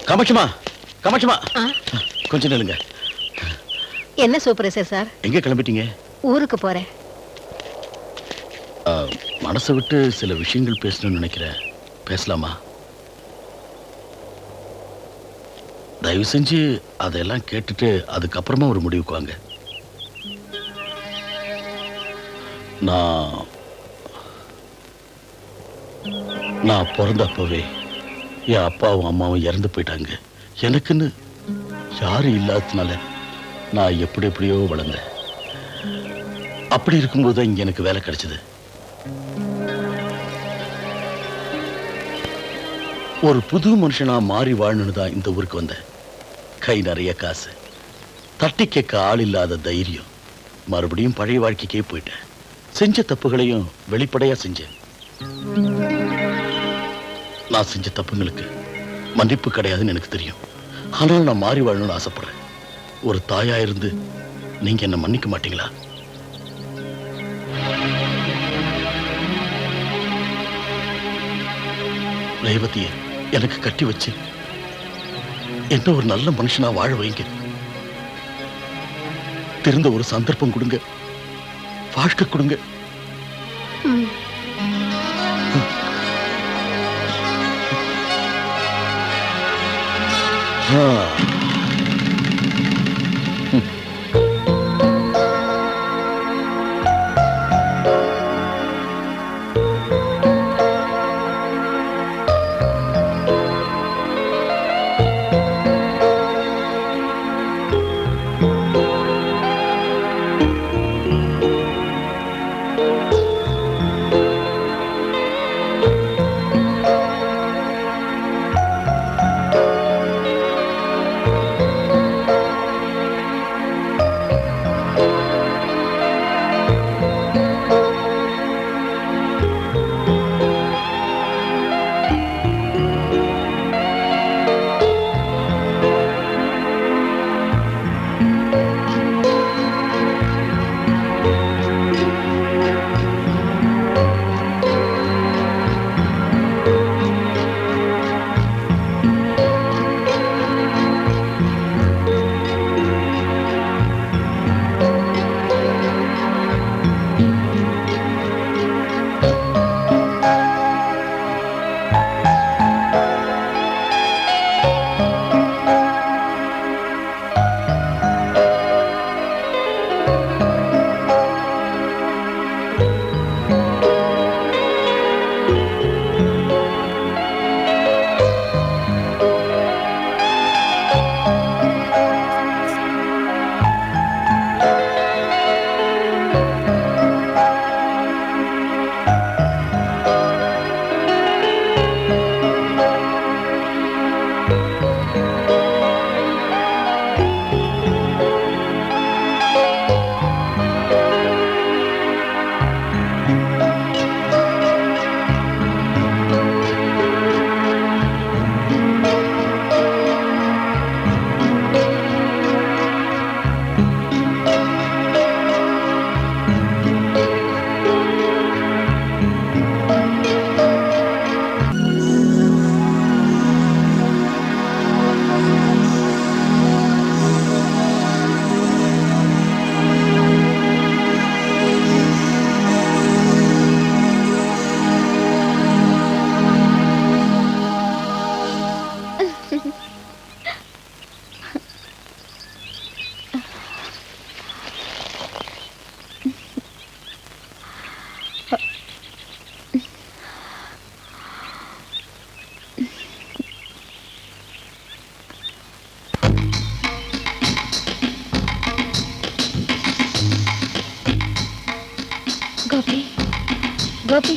காமாட்சிமா, காமாட்சிமா, கொஞ்சம் நில்லுங்க. என்ன சூப்பர்வைசர் சார்? எங்க கிளம்பிட்டீங்க? ஊருக்கு போறேன். மனசை விட்டு சில விஷயங்கள் பேசணும்னு நினைக்கிறேன். பேசலாமா? தயவு செஞ்சு அதெல்லாம் கேட்டுட்டு அதுக்கப்புறமா ஒரு முடிவுக்கு வாங்க. நான் பிறந்தப்பவே என் அப்பாவும் அம்மாவும் இறந்து போயிட்டாங்க. எனக்குன்னு யாரும் இல்லாததுனால நான் எப்படியோ வளர்ந்தேன். அப்படி இருக்கும்போது தான் இங்க எனக்கு வேலை கிடைச்சது. ஒரு புது மனுஷனா மாறி வாழணும்னு தான் இந்த ஊருக்கு வந்தேன். கை நிறைய காசு, தட்டி கேட்க ஆள் இல்லாத தைரியம். மறுபடியும் பழைய வாழ்க்கைக்கே போயிட்டேன். செஞ்ச தப்புகளையும் வெளிப்படையா செஞ்சேன். நான் செஞ்ச தப்புங்களுக்கு மன்னிப்பு கிடையாதுன்னு எனக்கு தெரியும். ஆனால் நான் மாறி வாழணும்னு ஆசைப்படுறேன். ஒரு தாயா இருந்து நீங்க என்ன மன்னிக்க மாட்டீங்களா? ரேவதியை எனக்கு கட்டி வச்சு என்ன ஒரு நல்ல மனுஷனா வாழ வைங்க. திருந்த ஒரு சந்தர்ப்பம் கொடுங்க, வாழ்க்கை கொடுங்க. கோபி கோபி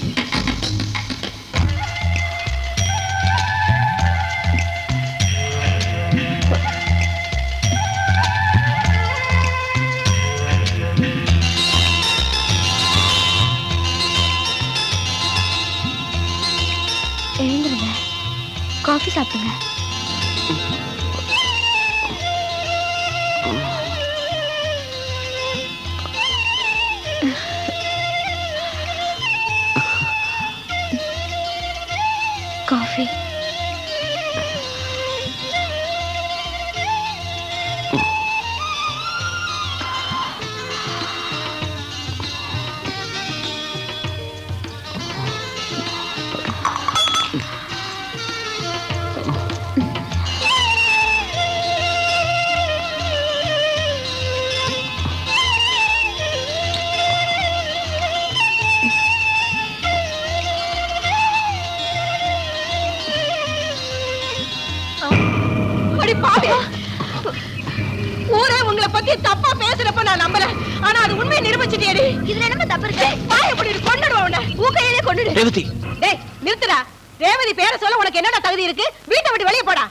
எழுந்துருங்க, காஃபி சாப்பிடுங்க. காஃபி. ஊரே உங்களை பத்தி தப்பா பேசுறப்ப நான் நம்பல. ஆனா அது உண்மையை நிரூபிச்சிட்டியேடி. இதுல என்ன தப்பு இருக்கு? வாயை மூடிட்டு கொன்னுடுவா உன்னை. உன் கையிலே கொன்னுடு. ரேவதி, டேய் நிறுத்துடா. ரேவதி பேரை சொல்ல உனக்கு என்னடா தகுதி இருக்கு? வீட்டை விட்டு வெளியே போடா.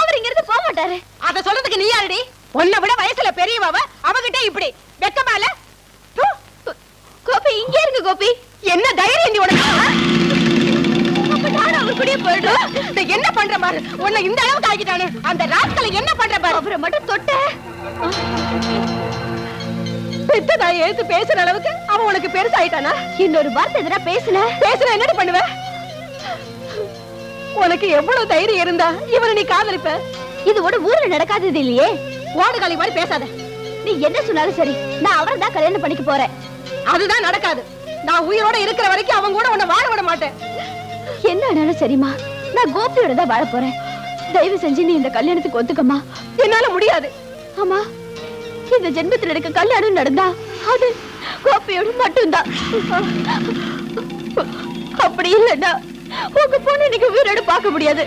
அவர் இங்க இருந்து போக மாட்டாரு. அத சொல்றதுக்கு நீ யாருடி? உன்னை விட வயசுல பெரியவவ, அவகிட்ட இப்படி வெக்கமா இல்ல? கோபி இங்க இருங்க. கோபி, என்ன தைரியம் நீ உனக்கு? அப்ப நான் அவர் கூடயே போயிடுறேன். என்ன பண்ற பாரு, உன்னை இந்த அளவுக்கு ஆக்கிட்டானே அந்த ராஸ்கலை என்ன பண்ற பாரு. அவரை மட்டும் தொட்ட பெத்த தாயை எழுத்து பேசுற அளவுக்கு அவன் உனக்கு பெருசாயிட்டானா? இன்னொரு வார்த்தை எதிரா பேசுன என்னடி பண்ணுவ? உனக்கு எவ்வளவு தைரியம் இருந்தா இவனை நீ காதலிப்ப? இது ஒரு ஊர்ல நடக்காதது இல்லையே. ஓடுகாலி மாதிரி பேசாத. நீ என்ன சொன்னாலும் சரி, நான் அவரை தான் கல்யாணம் பண்ணிக்க போறேன். அதுதான் நடக்காது. நான் உயிரோட இருக்கிற வரைக்கும் அவன் கூட உன்னை வாழ விட மாட்டேன். என்ன ஆனாலும் சரிம்மா, நான் கோபியோட தான் வாழ போறேன். தயவு செஞ்சு நீ இந்த கல்யாணத்துக்கு ஒத்துக்கம்மா. என்னால முடியாது. ஆமா, இந்த ஜென்மத்தில் எனக்கு கல்யாணம் நடந்தா அது கோபியோட மட்டும்தான். அப்படி இல்லைன்னா உங்க பொண்ணு நீங்க உயிரோட பார்க்க முடியாது.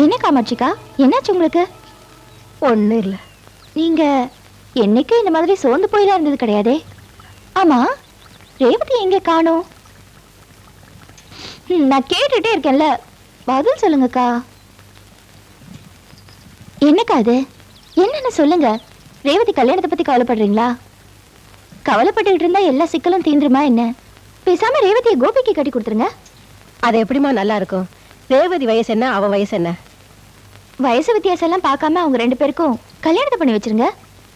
என்ன காமாட்சிக்கா, என்னாச்சு உங்களுக்கு? ஒண்ணு இல்ல. நீங்க என்னைக்கு இந்த மாதிரி சோர்ந்து போயெல்லாம் இருந்தது கிடையாதே. ஆமா, ரேவதி எங்க காணோம்? நான் கேட்டுட்டே இருக்கேன்ல, பதில் சொல்லுங்கக்கா. என்னக்கா அது? என்னன்னு சொல்லுங்க. ரேவதி கல்யாணத்தை பத்தி கவலைப்படுறீங்களா? கவலைப்பட்டுக்கிட்டு இருந்தா எல்லா சிக்கலும் தீந்துருமா என்ன? பேசாம ரேவதியை கோபிக்கு கட்டி கொடுத்துருங்க. அது எப்படிமா நல்லா இருக்கும்? ரேவதி வயசு என்ன, அவ வயசு என்ன? வயசு வித்தியாசம் எல்லாம் பார்க்காம அவங்க 2 பேருக்கும் கல்யாணத்தை பண்ணி வச்சிருங்க.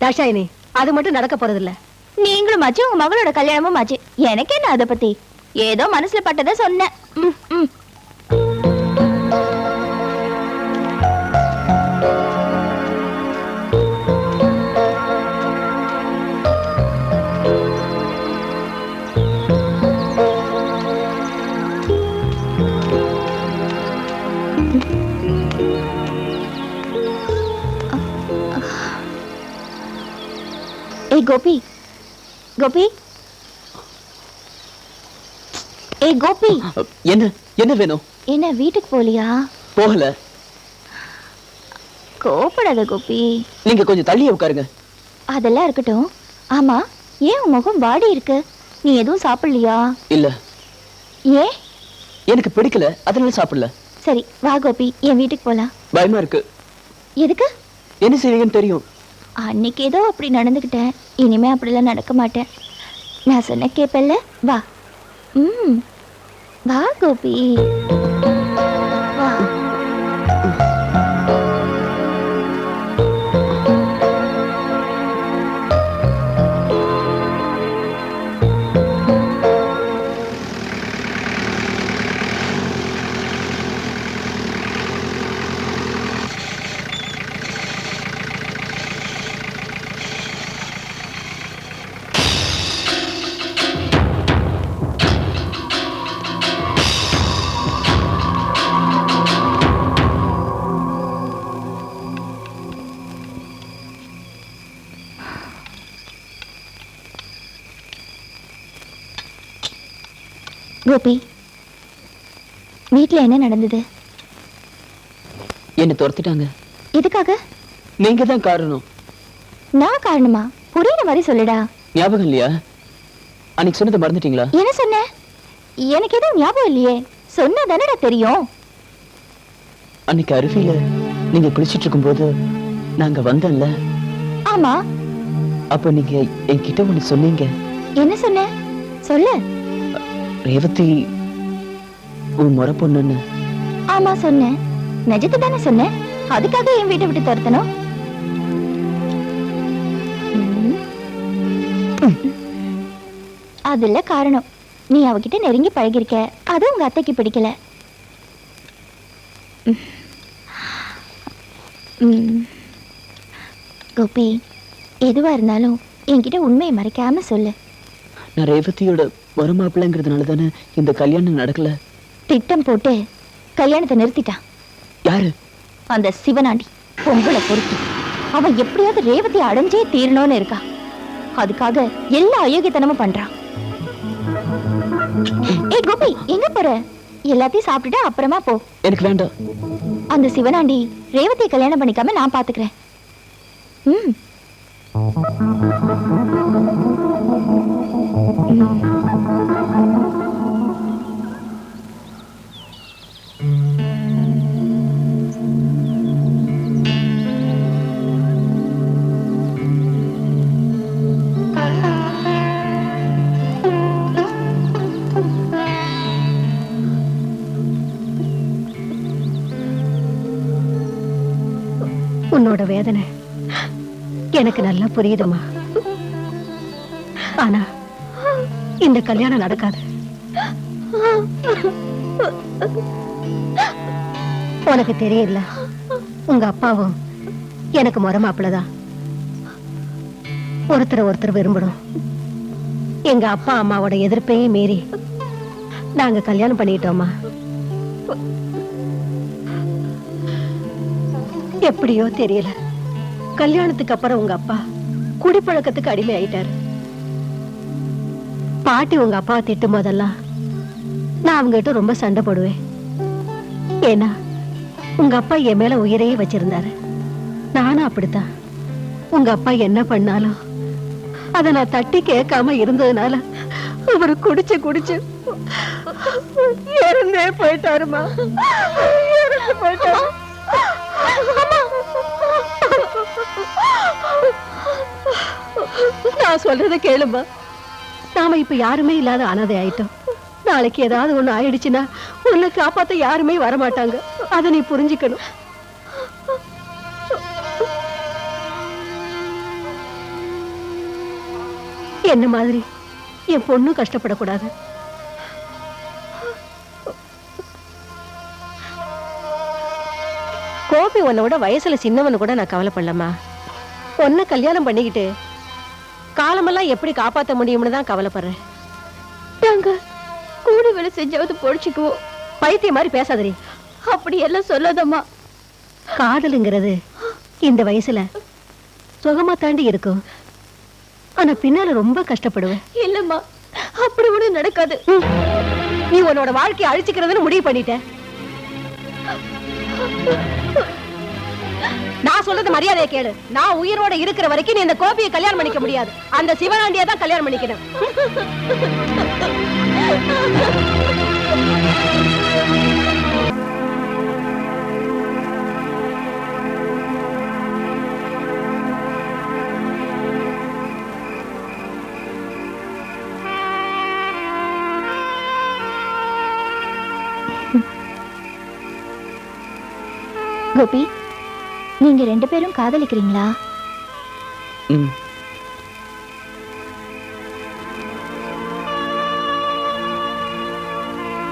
தாஷாயினி, அது மட்டும் நடக்க போறதில்ல. நீங்களும் ஆச்சு, உங்க மகளோட கல்யாணமும் ஆச்சு. எனக்கு என்ன அதை பத்தி? ஏதோ மனசுல பட்டதை சொன்னேன். ஏய் கோபி, கோபி, ஏய் கோபி. என்ன என்ன வேணும்? என்ன வீட்டுக்கு போலியா? போகல. கோபப்படாத கோபி. நீங்க கொஞ்சம் தள்ளியே உட்காருங்க. அதெல்லாம் இருக்கட்டும். ஆமா, ஏன் உன் முகம் வாடி இருக்கு? நீ எதுவும் சாப்பிடலையா? இல்ல. ஏன்? எனக்கு பிடிக்கல, அதனால சாப்பிடல. சரி வா கோபி, என் வீட்டுக்கு போலாம். பயமா இருக்கு. எதுக்கு? என்ன செய்வீங்கன்னு தெரியும். அன்னைக்கு ஏதோ அப்படி நடந்துக்கிட்டேன். இனிமே அப்படிலாம் நடக்க மாட்டேன். நான் சொன்ன கேப்பல்ல? வா. வா கோபி, வா. கோபி, வீட்ல என்ன நடந்தது? என்ன துரத்திட்டாங்க. எதுக்காக? நீங்க தான் காரணம். நான் காரணமா? புரியுற மாதிரி சொல்லுடா. ஞாபகம் இல்லையா? அன்னைக்கு சொன்னதை மறந்துட்டீங்களா? என்ன சொன்ன? எனக்கு எதுவும் ஞாபகம் இல்லையே. சொன்னதானடா தெரியும். அன்னைக்கு அருவியில நீங்க குளிச்சிட்டு இருக்கும்போது நாங்க வந்தோம்ல. ஆமா. அப்ப நீங்க என்கிட்ட ஒண்ணு சொன்னீங்க. என்ன சொன்ன? சொல்லு. ரேவதி உன் முறை பொண்ணுன்னு. ஆமா சொன்னேன். நிஜத்தை தானே சொன்னேன். அதுக்காக என் வீட்டை விட்டு துரத்தணும்? அதுல காரணம், நீ அவகிட்ட நெருங்கி பழகிருக்க. அது உங்க அத்தைக்கு பிடிக்கல. கோபி, எதுவா இருந்தாலும் என்கிட்ட உண்மையை மறைக்காம சொல்லு. நான் ரேவதியோட மருமாப்பிள்ளைங்கிறதுனால தானே இந்த கல்யாணம் நடக்கல. திட்டம் போட்டு கல்யாணத்தை நிறுத்திட்டான். யாரு? அந்த சிவனாண்டி பொம்பளை பொறுத்து. அவன் எப்படியாவது ரேவதி அடைஞ்சே தீரணும்னு இருக்கா. அதுக்காக எல்லா அயோக்கியத்தனமும் பண்றான். ஏய் கோபி, எங்க போற? எல்லாத்தையும் சாப்பிட்டுட்டு அப்புறமா போ. எனக்கு வேண்டாம். அந்த சிவனாண்டி ரேவதியை கல்யாணம் பண்ணிக்காம நான் பாத்துக்கிறேன். உன்னோட வேதனை எனக்கு நல்லா புரியுதுமா. ஆனா இந்த கல்யாணம் நடக்காது. உனக்கு தெரியல, உங்க அப்பாவும் எனக்கு முறை மாப்பிள்ளதான். ஒருத்தர் விரும்பணும். எங்க அப்பா அம்மாவோட எதிர்ப்பையும் மீறி நாங்க கல்யாணம் பண்ணிட்டோமா. எப்படியோ தெரியல, கல்யாணத்துக்கு அப்புறம் உங்க அப்பா குடிப்பழக்கத்துக்கு அடிமை ஆயிட்டாரு. பாட்டி உங்க அப்பாவை திட்டும் போதெல்லாம் நான் அவங்ககிட்ட ரொம்ப சண்டை போடுவேன். ஏன்னா உங்க அப்பா என் மேல உயிரையே வச்சிருந்தாரு. நானும் அப்படித்தான். உங்க அப்பா என்ன பண்ணாலும் அதை நான் தட்டி கேட்காம இருந்ததுனால அவரு குடிச்சு இறந்தே போயிட்டாருமா. இறந்து போயிட்டாரு. நான் சொல்றத கேளுமா. நாம இப்ப யாருமே இல்லாத அனாதை ஆயிட்டோம். நாளைக்கு ஏதாவது ஒண்ணு ஆயிடுச்சுன்னா உன்னை காப்பாத்த யாருமே வரமாட்டாங்க. அதை நீ புரிஞ்சுக்கணும். என்ன மாதிரி என் பொண்ணு கஷ்டப்படக்கூடாது. கோபி உன்னோட வயசுல சின்னவனு கூட நான் கவலைப்படலம்மா. பொண்ணு கல்யாணம் பண்ணிக்கிட்டு காலமெல்லாம் எப்படி காப்பாற்ற முடியும்னு தான் கவலைப்படுறேன். நாங்க கூடி வேலை செஞ்சாவது பொழைச்சுக்குவோம். பைத்திய மாதிரி பேசாதரி. அப்படி எல்லாம் சொல்லாதம்மா. காதலுங்கிறது இந்த வயசுல சுகமா தாண்டி இருக்கும். ஆனா பின்னால ரொம்ப கஷ்டப்படுவேன். இல்லம்மா, அப்படி ஒண்ணும் நடக்காது. நீ உன்னோட வாழ்க்கையை அழிச்சுக்கிறதுன்னு முடிவு பண்ணிட்ட. நான் சொல்றது மரியாதையை கேளு. நான் உயிரோட இருக்கிற வரைக்கும் நீ இந்த கோபியை கல்யாணம் பண்ணிக்க முடியாது. அந்த சிவனாண்டியை தான் கல்யாணம் பண்ணிக்கணும். கோபி, நீங்க 2 பேரும் காதலிக்கிறீங்களா?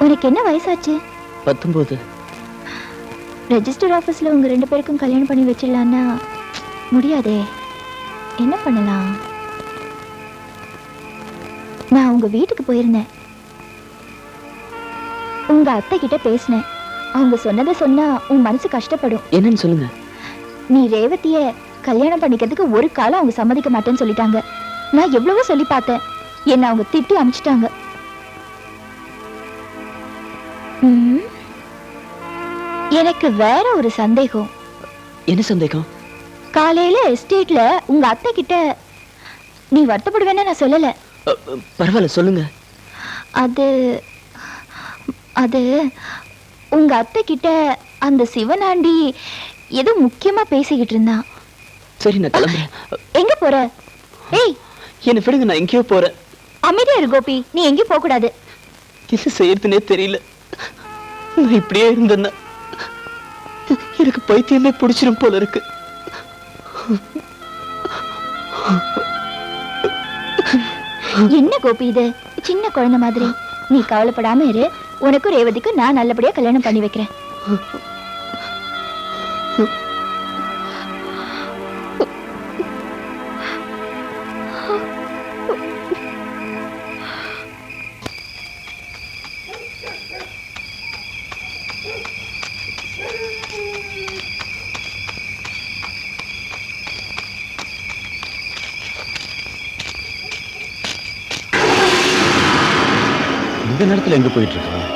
உனக்கு என்ன வயசாச்சு? 19. ரெஜிஸ்டர் ஆபீஸ்ல உங்க 2 பேருக்கும் கல்யாணம் பண்ணி வச்சிடலான்னா முடியாதே. என்ன பண்ணலாம்? நான் உங்க வீட்டுக்கு போயிருந்தேன். உங்க அத்தை கிட்ட பேசினேன். அவங்க சொன்னதை சொன்னா உன் மனசு கஷ்டப்படும். என்னன்னு சொல்லுங்க. நீ ரேவதிய கல்யாணம் பண்ணிக்கிறதுக்கு ஒரு காலம் அவங்க சம்மதிக்க மாட்டேன்னு சொல்லிட்டாங்க. நான் எவ்வளவோ சொல்லி பார்த்தேன். என்ன அவங்க திட்டி அனுப்பிச்சிட்டாங்க. எனக்கு வேற ஒரு சந்தேகம். என்ன சந்தேகம்? காலையில எஸ்டேட்ல உங்க அத்தை கிட்ட நீ வருத்தப்படுவேன்னு நான் சொல்லல. பரவாயில்ல, சொல்லுங்க. அது அது உங்க அத்தை கிட்ட அந்த சிவனாண்டி ஏதோ முக்கியமா பேசிக்கிட்டு இருந்தான். சரி, நான் கிளம்புறேன். எங்க போற? ஏய், என்ன விடுங்க, நான் எங்கேயோ போறேன். அமைதியா இரு கோபி, நீ எங்கேயும் போக கூடாது. என்ன செய்யறதுனே தெரியல. நான் இப்படியே இருந்தேன்னா எனக்கு பைத்தியமே பிடிச்சிரும் போல இருக்கு. என்ன கோபி இது? சின்ன குழந்தை மாதிரி. நீ கவலைப்படாம இரு. உனக்கும் ரேவதிக்கும் நான் நல்லபடியா கல்யாணம் பண்ணி வைக்கிறேன். இந்த நேரத்துல எங்க போயிட்டு இருக்க?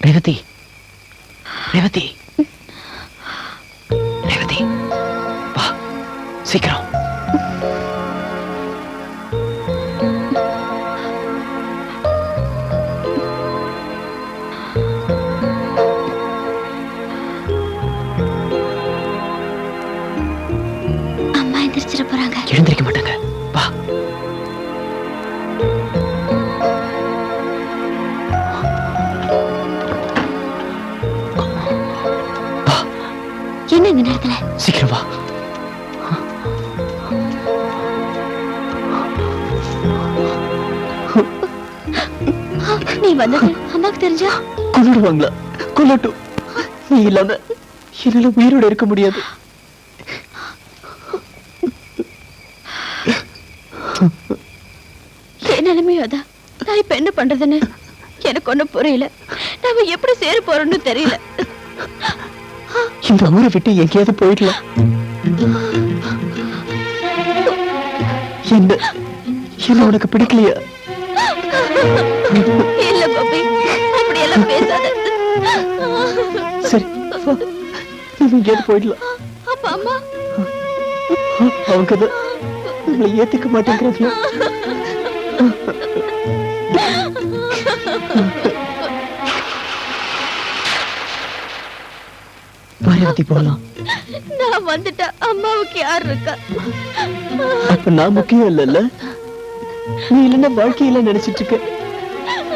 ரேவதி, ரேவதி, ரேவதி, வா சீக்கிரம். அம்மா எந்திரிச்சிட போறாங்க. எழுந்திருக்க மாட்டாங்க. வா. என்ன இந்த நேரத்துல? சீக்கிரம் வா. நீ வந்தது அம்மாக்கு தெரிஞ்சா கொண்டுடுவாங்களா? கொல்லட்டும். நீ இல்லாம என்னால உயிரோட இருக்க முடியாது. என் நிலைமையும் அதான். நான் இப்ப என்ன பண்றதுன்னு எனக்கு ஒண்ணும் புரியல. நாம எப்படி சேர போறோம்னு தெரியல. இந்த ஊரை விட்டு எங்கேயாவது போயிடலாம். என்ன என்ன உனக்கு பிடிக்கலையா? இல்ல கோபி, அப்படி எல்லாம் பேசாத. சரி, வா. நம்ம எங்கேயாவது போயிடலாம். அப்ப அம்மா அவங்கதான் நம்மளை ஏத்துக்க மாட்டேங்கிறாங்க. பாரதி போலாம். நான் வந்துட்டா அம்மாவுக்கு யார் இருக்கா? அப்ப நான் முக்கியம் இல்ல. நீ இல்லைன்னா வாழ்க்கையில நினைச்சிட்டு இருக்க.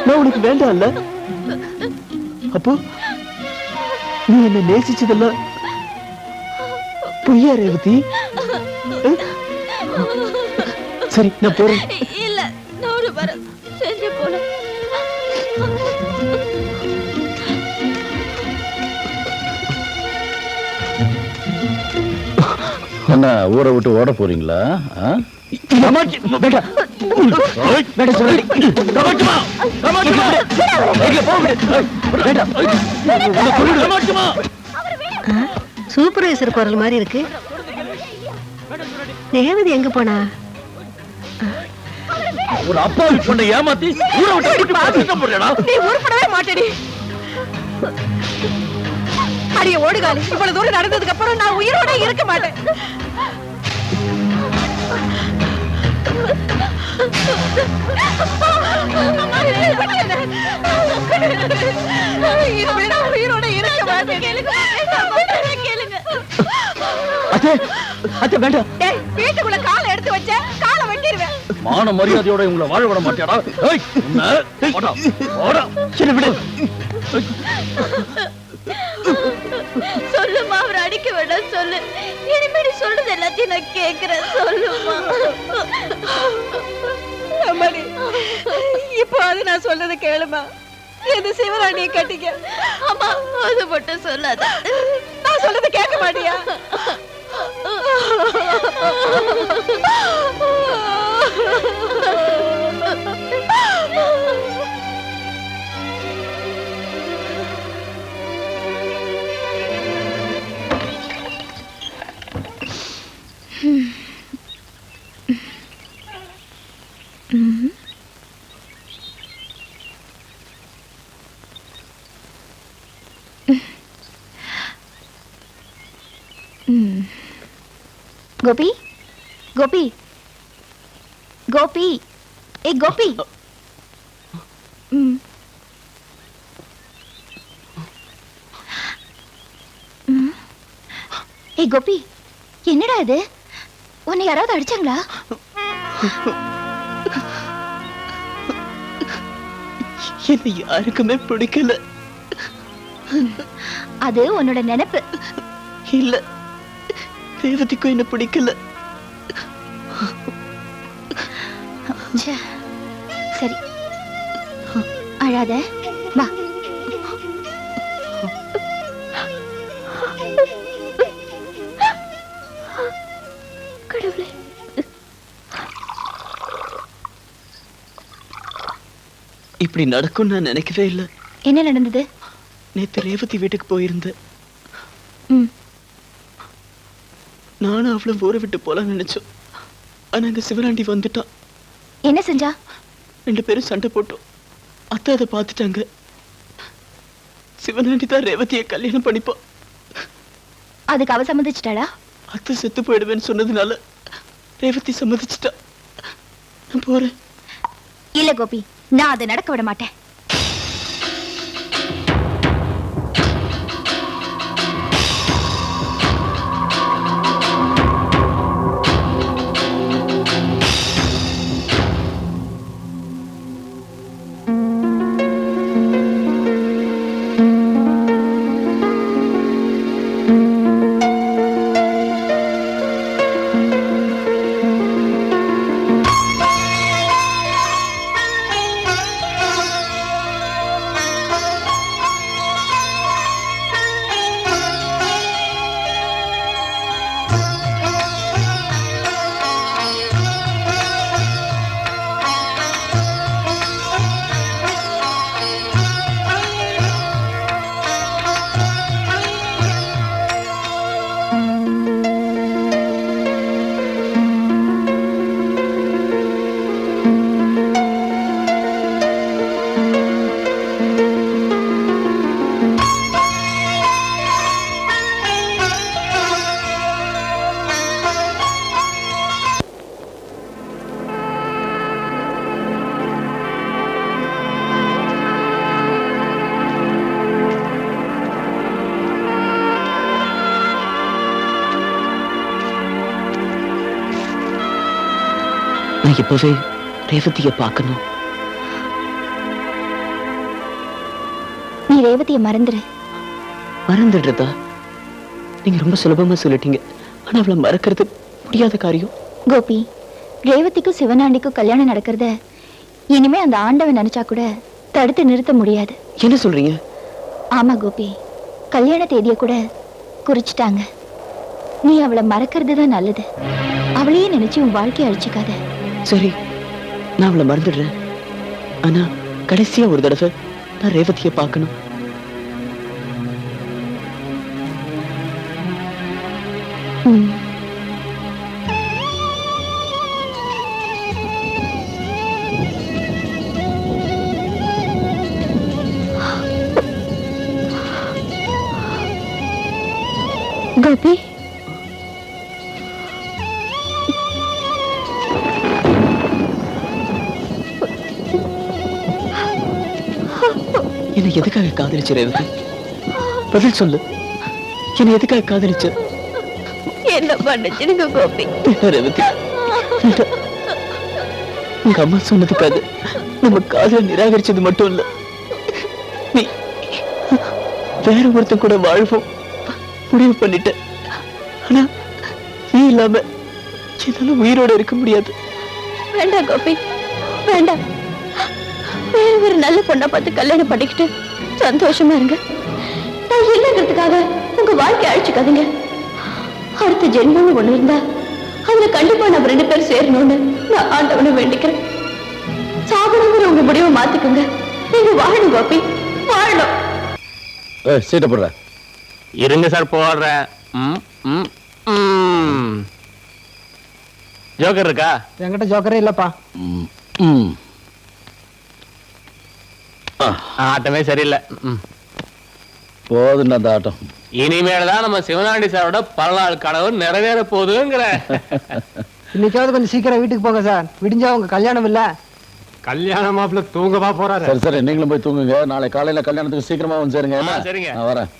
நான் உனக்கு வேண்டாம் இல்ல? அப்போ நீ என்ன நேசிச்சதெல்லாம் பொய்யா ரேவதி? சரி நான் போறேன். இல்ல நான் ஒரு வரம் செஞ்சு போல. என்ன ஊரை விட்டு ஓட போறீங்களா? சூப்பர்வைசர் குரல் மாதிரி இருக்கு. ரேவதி எங்க போனா? ஒரு அப்பாவி பொண்ணை ஏமாத்தி ஊரை விட்டு போறேடா. நீ உருப்படவே மாட்டேடி. அடியே ஓடுகாலி, இவ்வளவு தூரம் நடந்ததுக்கு அப்புறம் நான் உயிரோட இருக்க மாட்டேன். உயிரோட இருக்க மாட்டேன். வீட்டுக்குள்ள காலை எடுத்து வச்ச காலை வெட்டிடுவேன். மான மரியாதையோட உங்களை வாழ விட மாட்டேடா. சொல்லுமா, அவர் அடிக்க வேண்டாம் சொல்லு. இனிமேல் சொல்றது எல்லாத்தையும் நான் கேக்குறேன். சொல்லுமா. அம்மாடி, இப்போ அது நான் சொல்றது கேளுமா. எது சிவராணியை கட்டிக்க. அம்மா அது மட்டும் சொல்லாத. நான் சொல்றது கேட்க மாட்டியா? கோபி, கோபி, கோபி, ஏ கோபி. ஏ கோபி, என்னடா இது? உன்னை யாராவது அடிச்சாங்களா? என்ன யாருக்குமே பிடிக்கல. அது உன்னோட நினைப்பு. இல்ல, ரேவதிக்கும் என்ன பிடிக்கல. சரி, அழாத, வா. கடவுளே, இப்படி நடக்கும் நான் நினைக்கவே இல்லை. என்ன நடந்தது? நேத்து ரேவதி வீட்டுக்கு போயிருந்தேன். ம். நானும் அவளும் ஊரை விட்டு போலான்னு நினைச்சோம். ஆனா அங்க சிவராண்டி வந்துட்டான். என்ன செஞ்சா? 2 பேரும் சண்டை போட்டோம். அத்தை அதை பார்த்துட்டாங்க. சிவராண்டி தான் ரேவதியை கல்யாணம் பண்ணிப்பா. அதுக்கு அவ சம்மதிச்சிட்டாளா? அத்தை செத்து போயிடுவேன்னு சொன்னதுனால ரேவதி சம்மதிச்சிட்டா. நான் போறேன். இல்ல கோபி, நான் அதை நடக்க விட மாட்டேன். நான் இப்பவே ரேவதியை பார்க்கணும். நீ ரேவதியை மறந்துரு. மறந்துடுறதா? நீங்க ரொம்ப சுலபமா சொல்லிட்டீங்க. ஆனா அவளை மறக்கிறது முடியாத காரியம். கோபி, ரேவதிக்கும் சிவனாண்டிக்கும் கல்யாணம் நடக்கிறத இனிமே அந்த ஆண்டவன் நினைச்சா கூட தடுத்து நிறுத்த முடியாது. என்ன சொல்றீங்க? ஆமா கோபி, கல்யாண தேதியை கூட குறிச்சிட்டாங்க. நீ அவளை மறக்கிறது தான் நல்லது. அவளையே நினைச்சு உன் வாழ்க்கையை அழிச்சுக்காத. சரி, நான் அவளை மறந்துடுறேன். ஆனா கடைசியா ஒரு தடவை நான் ரேவதியை பார்க்கணும். ம். கோபி, என்னை எதுக்காக காதலிச்ச ரேவதி? பதில் சொல்லு. என்னை எதுக்காக காதலிச்ச? என்ன பண்ணுச்சுங்க கோபி? ரேவதி, உங்க அம்மா சொன்னதுக்காக நம்ம காதலை நிராகரிச்சது மட்டும் இல்ல, நீ வேற ஒருத்தன் கூட வாழ்வோம் முடிவு பண்ணிட்ட. ஆனா நீ இல்லாம என்னால உயிரோட இருக்க முடியாது. வேண்டாம் கோபி, வேண்டாம். வேற ஒரு நல்ல பொண்ணை பார்த்து கல்யாணம் பண்ணிக்கிட்டு சந்தோஷமா இருங்க. நான் இல்லைங்கிறதுக்காக உங்க வாழ்க்கை அழிச்சுக்காதீங்க. அடுத்த ஜென்மம் ஒண்ணு இருந்தா அதுல கண்டிப்பா நம்ம 2 பேரும் சேரணும்னு நான் ஆண்டவனை வேண்டிக்கிறேன். சாகணுங்கிற உங்க முடிவை மாத்திக்கோங்க. நீங்க வாழணும் கோபி, வாழணும். சீட்டை போடுற. இருங்க சார் போடுறேன். ஜோக்கர் இருக்கா? என்கிட்ட ஜோக்கரே இல்லப்பா. ஆட்டமே சரியில்லை. போதுண்டா அந்த ஆட்டம். இனிமேல்தான் நம்ம சிவனாண்டி சாரோட பல நாள் கனவு நிறைவேற போகுதுங்கிற. இன்னைக்காவது கொஞ்சம் சீக்கிரம் வீட்டுக்கு போங்க சார். விடிஞ்சா உங்க கல்யாணம் இல்ல. கல்யாண மாப்பிள்ள தூங்கவா போறாரு? சரி சரி, நீங்களும் போய் தூங்குங்க. நாளை காலையில கல்யாணத்துக்கு சீக்கிரமா வந்து சேருங்க. என்ன? சரிங்க, நான் வரேன்.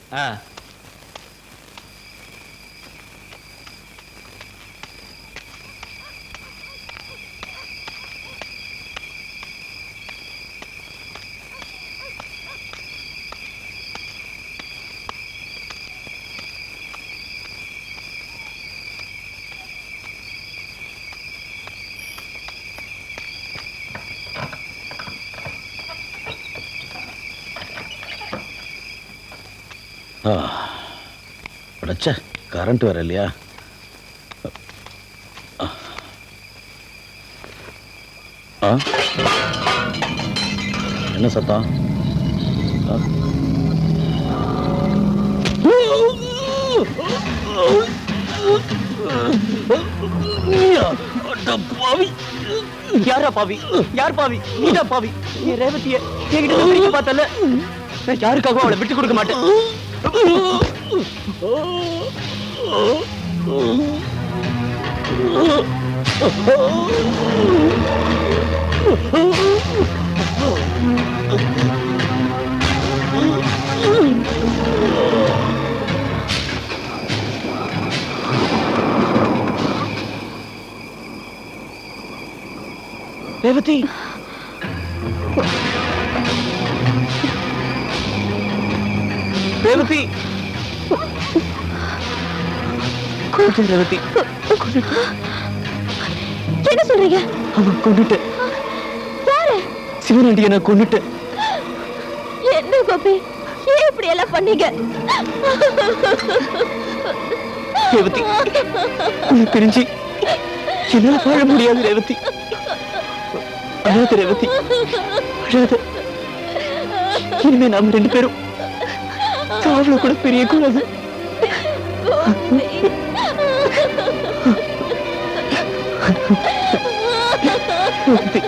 அடச்சே, கரண்ட் வேற இல்லையா? என்ன சத்தம்? யாரா பாவி? யார் பாவி? நீடா பாவி. நீ ரேவதிய என்கிட்ட பிரிக்க பார்த்தல. நான் யாருக்காகவும் அவளை விட்டு கொடுக்க மாட்டேன். ரேவதி, ரேவதி, ரேவதி, என்ன சொல்றீங்க? அவன் கொன்னுட்டேன். சிவனாண்டியை நான் கொன்னுட்டேன். என்ன கோபி, ஏன் இப்படி எல்லாம் பண்ணீங்க? ரேவதி, உன்னை பிரிஞ்சு என்னால வாழ முடியாது ரேவதி. அழாத ரேவதி, அழாத. இனிமே நாம 2 பேரும் சாவுல கூட பிரிய கூடாது. ரேவதி,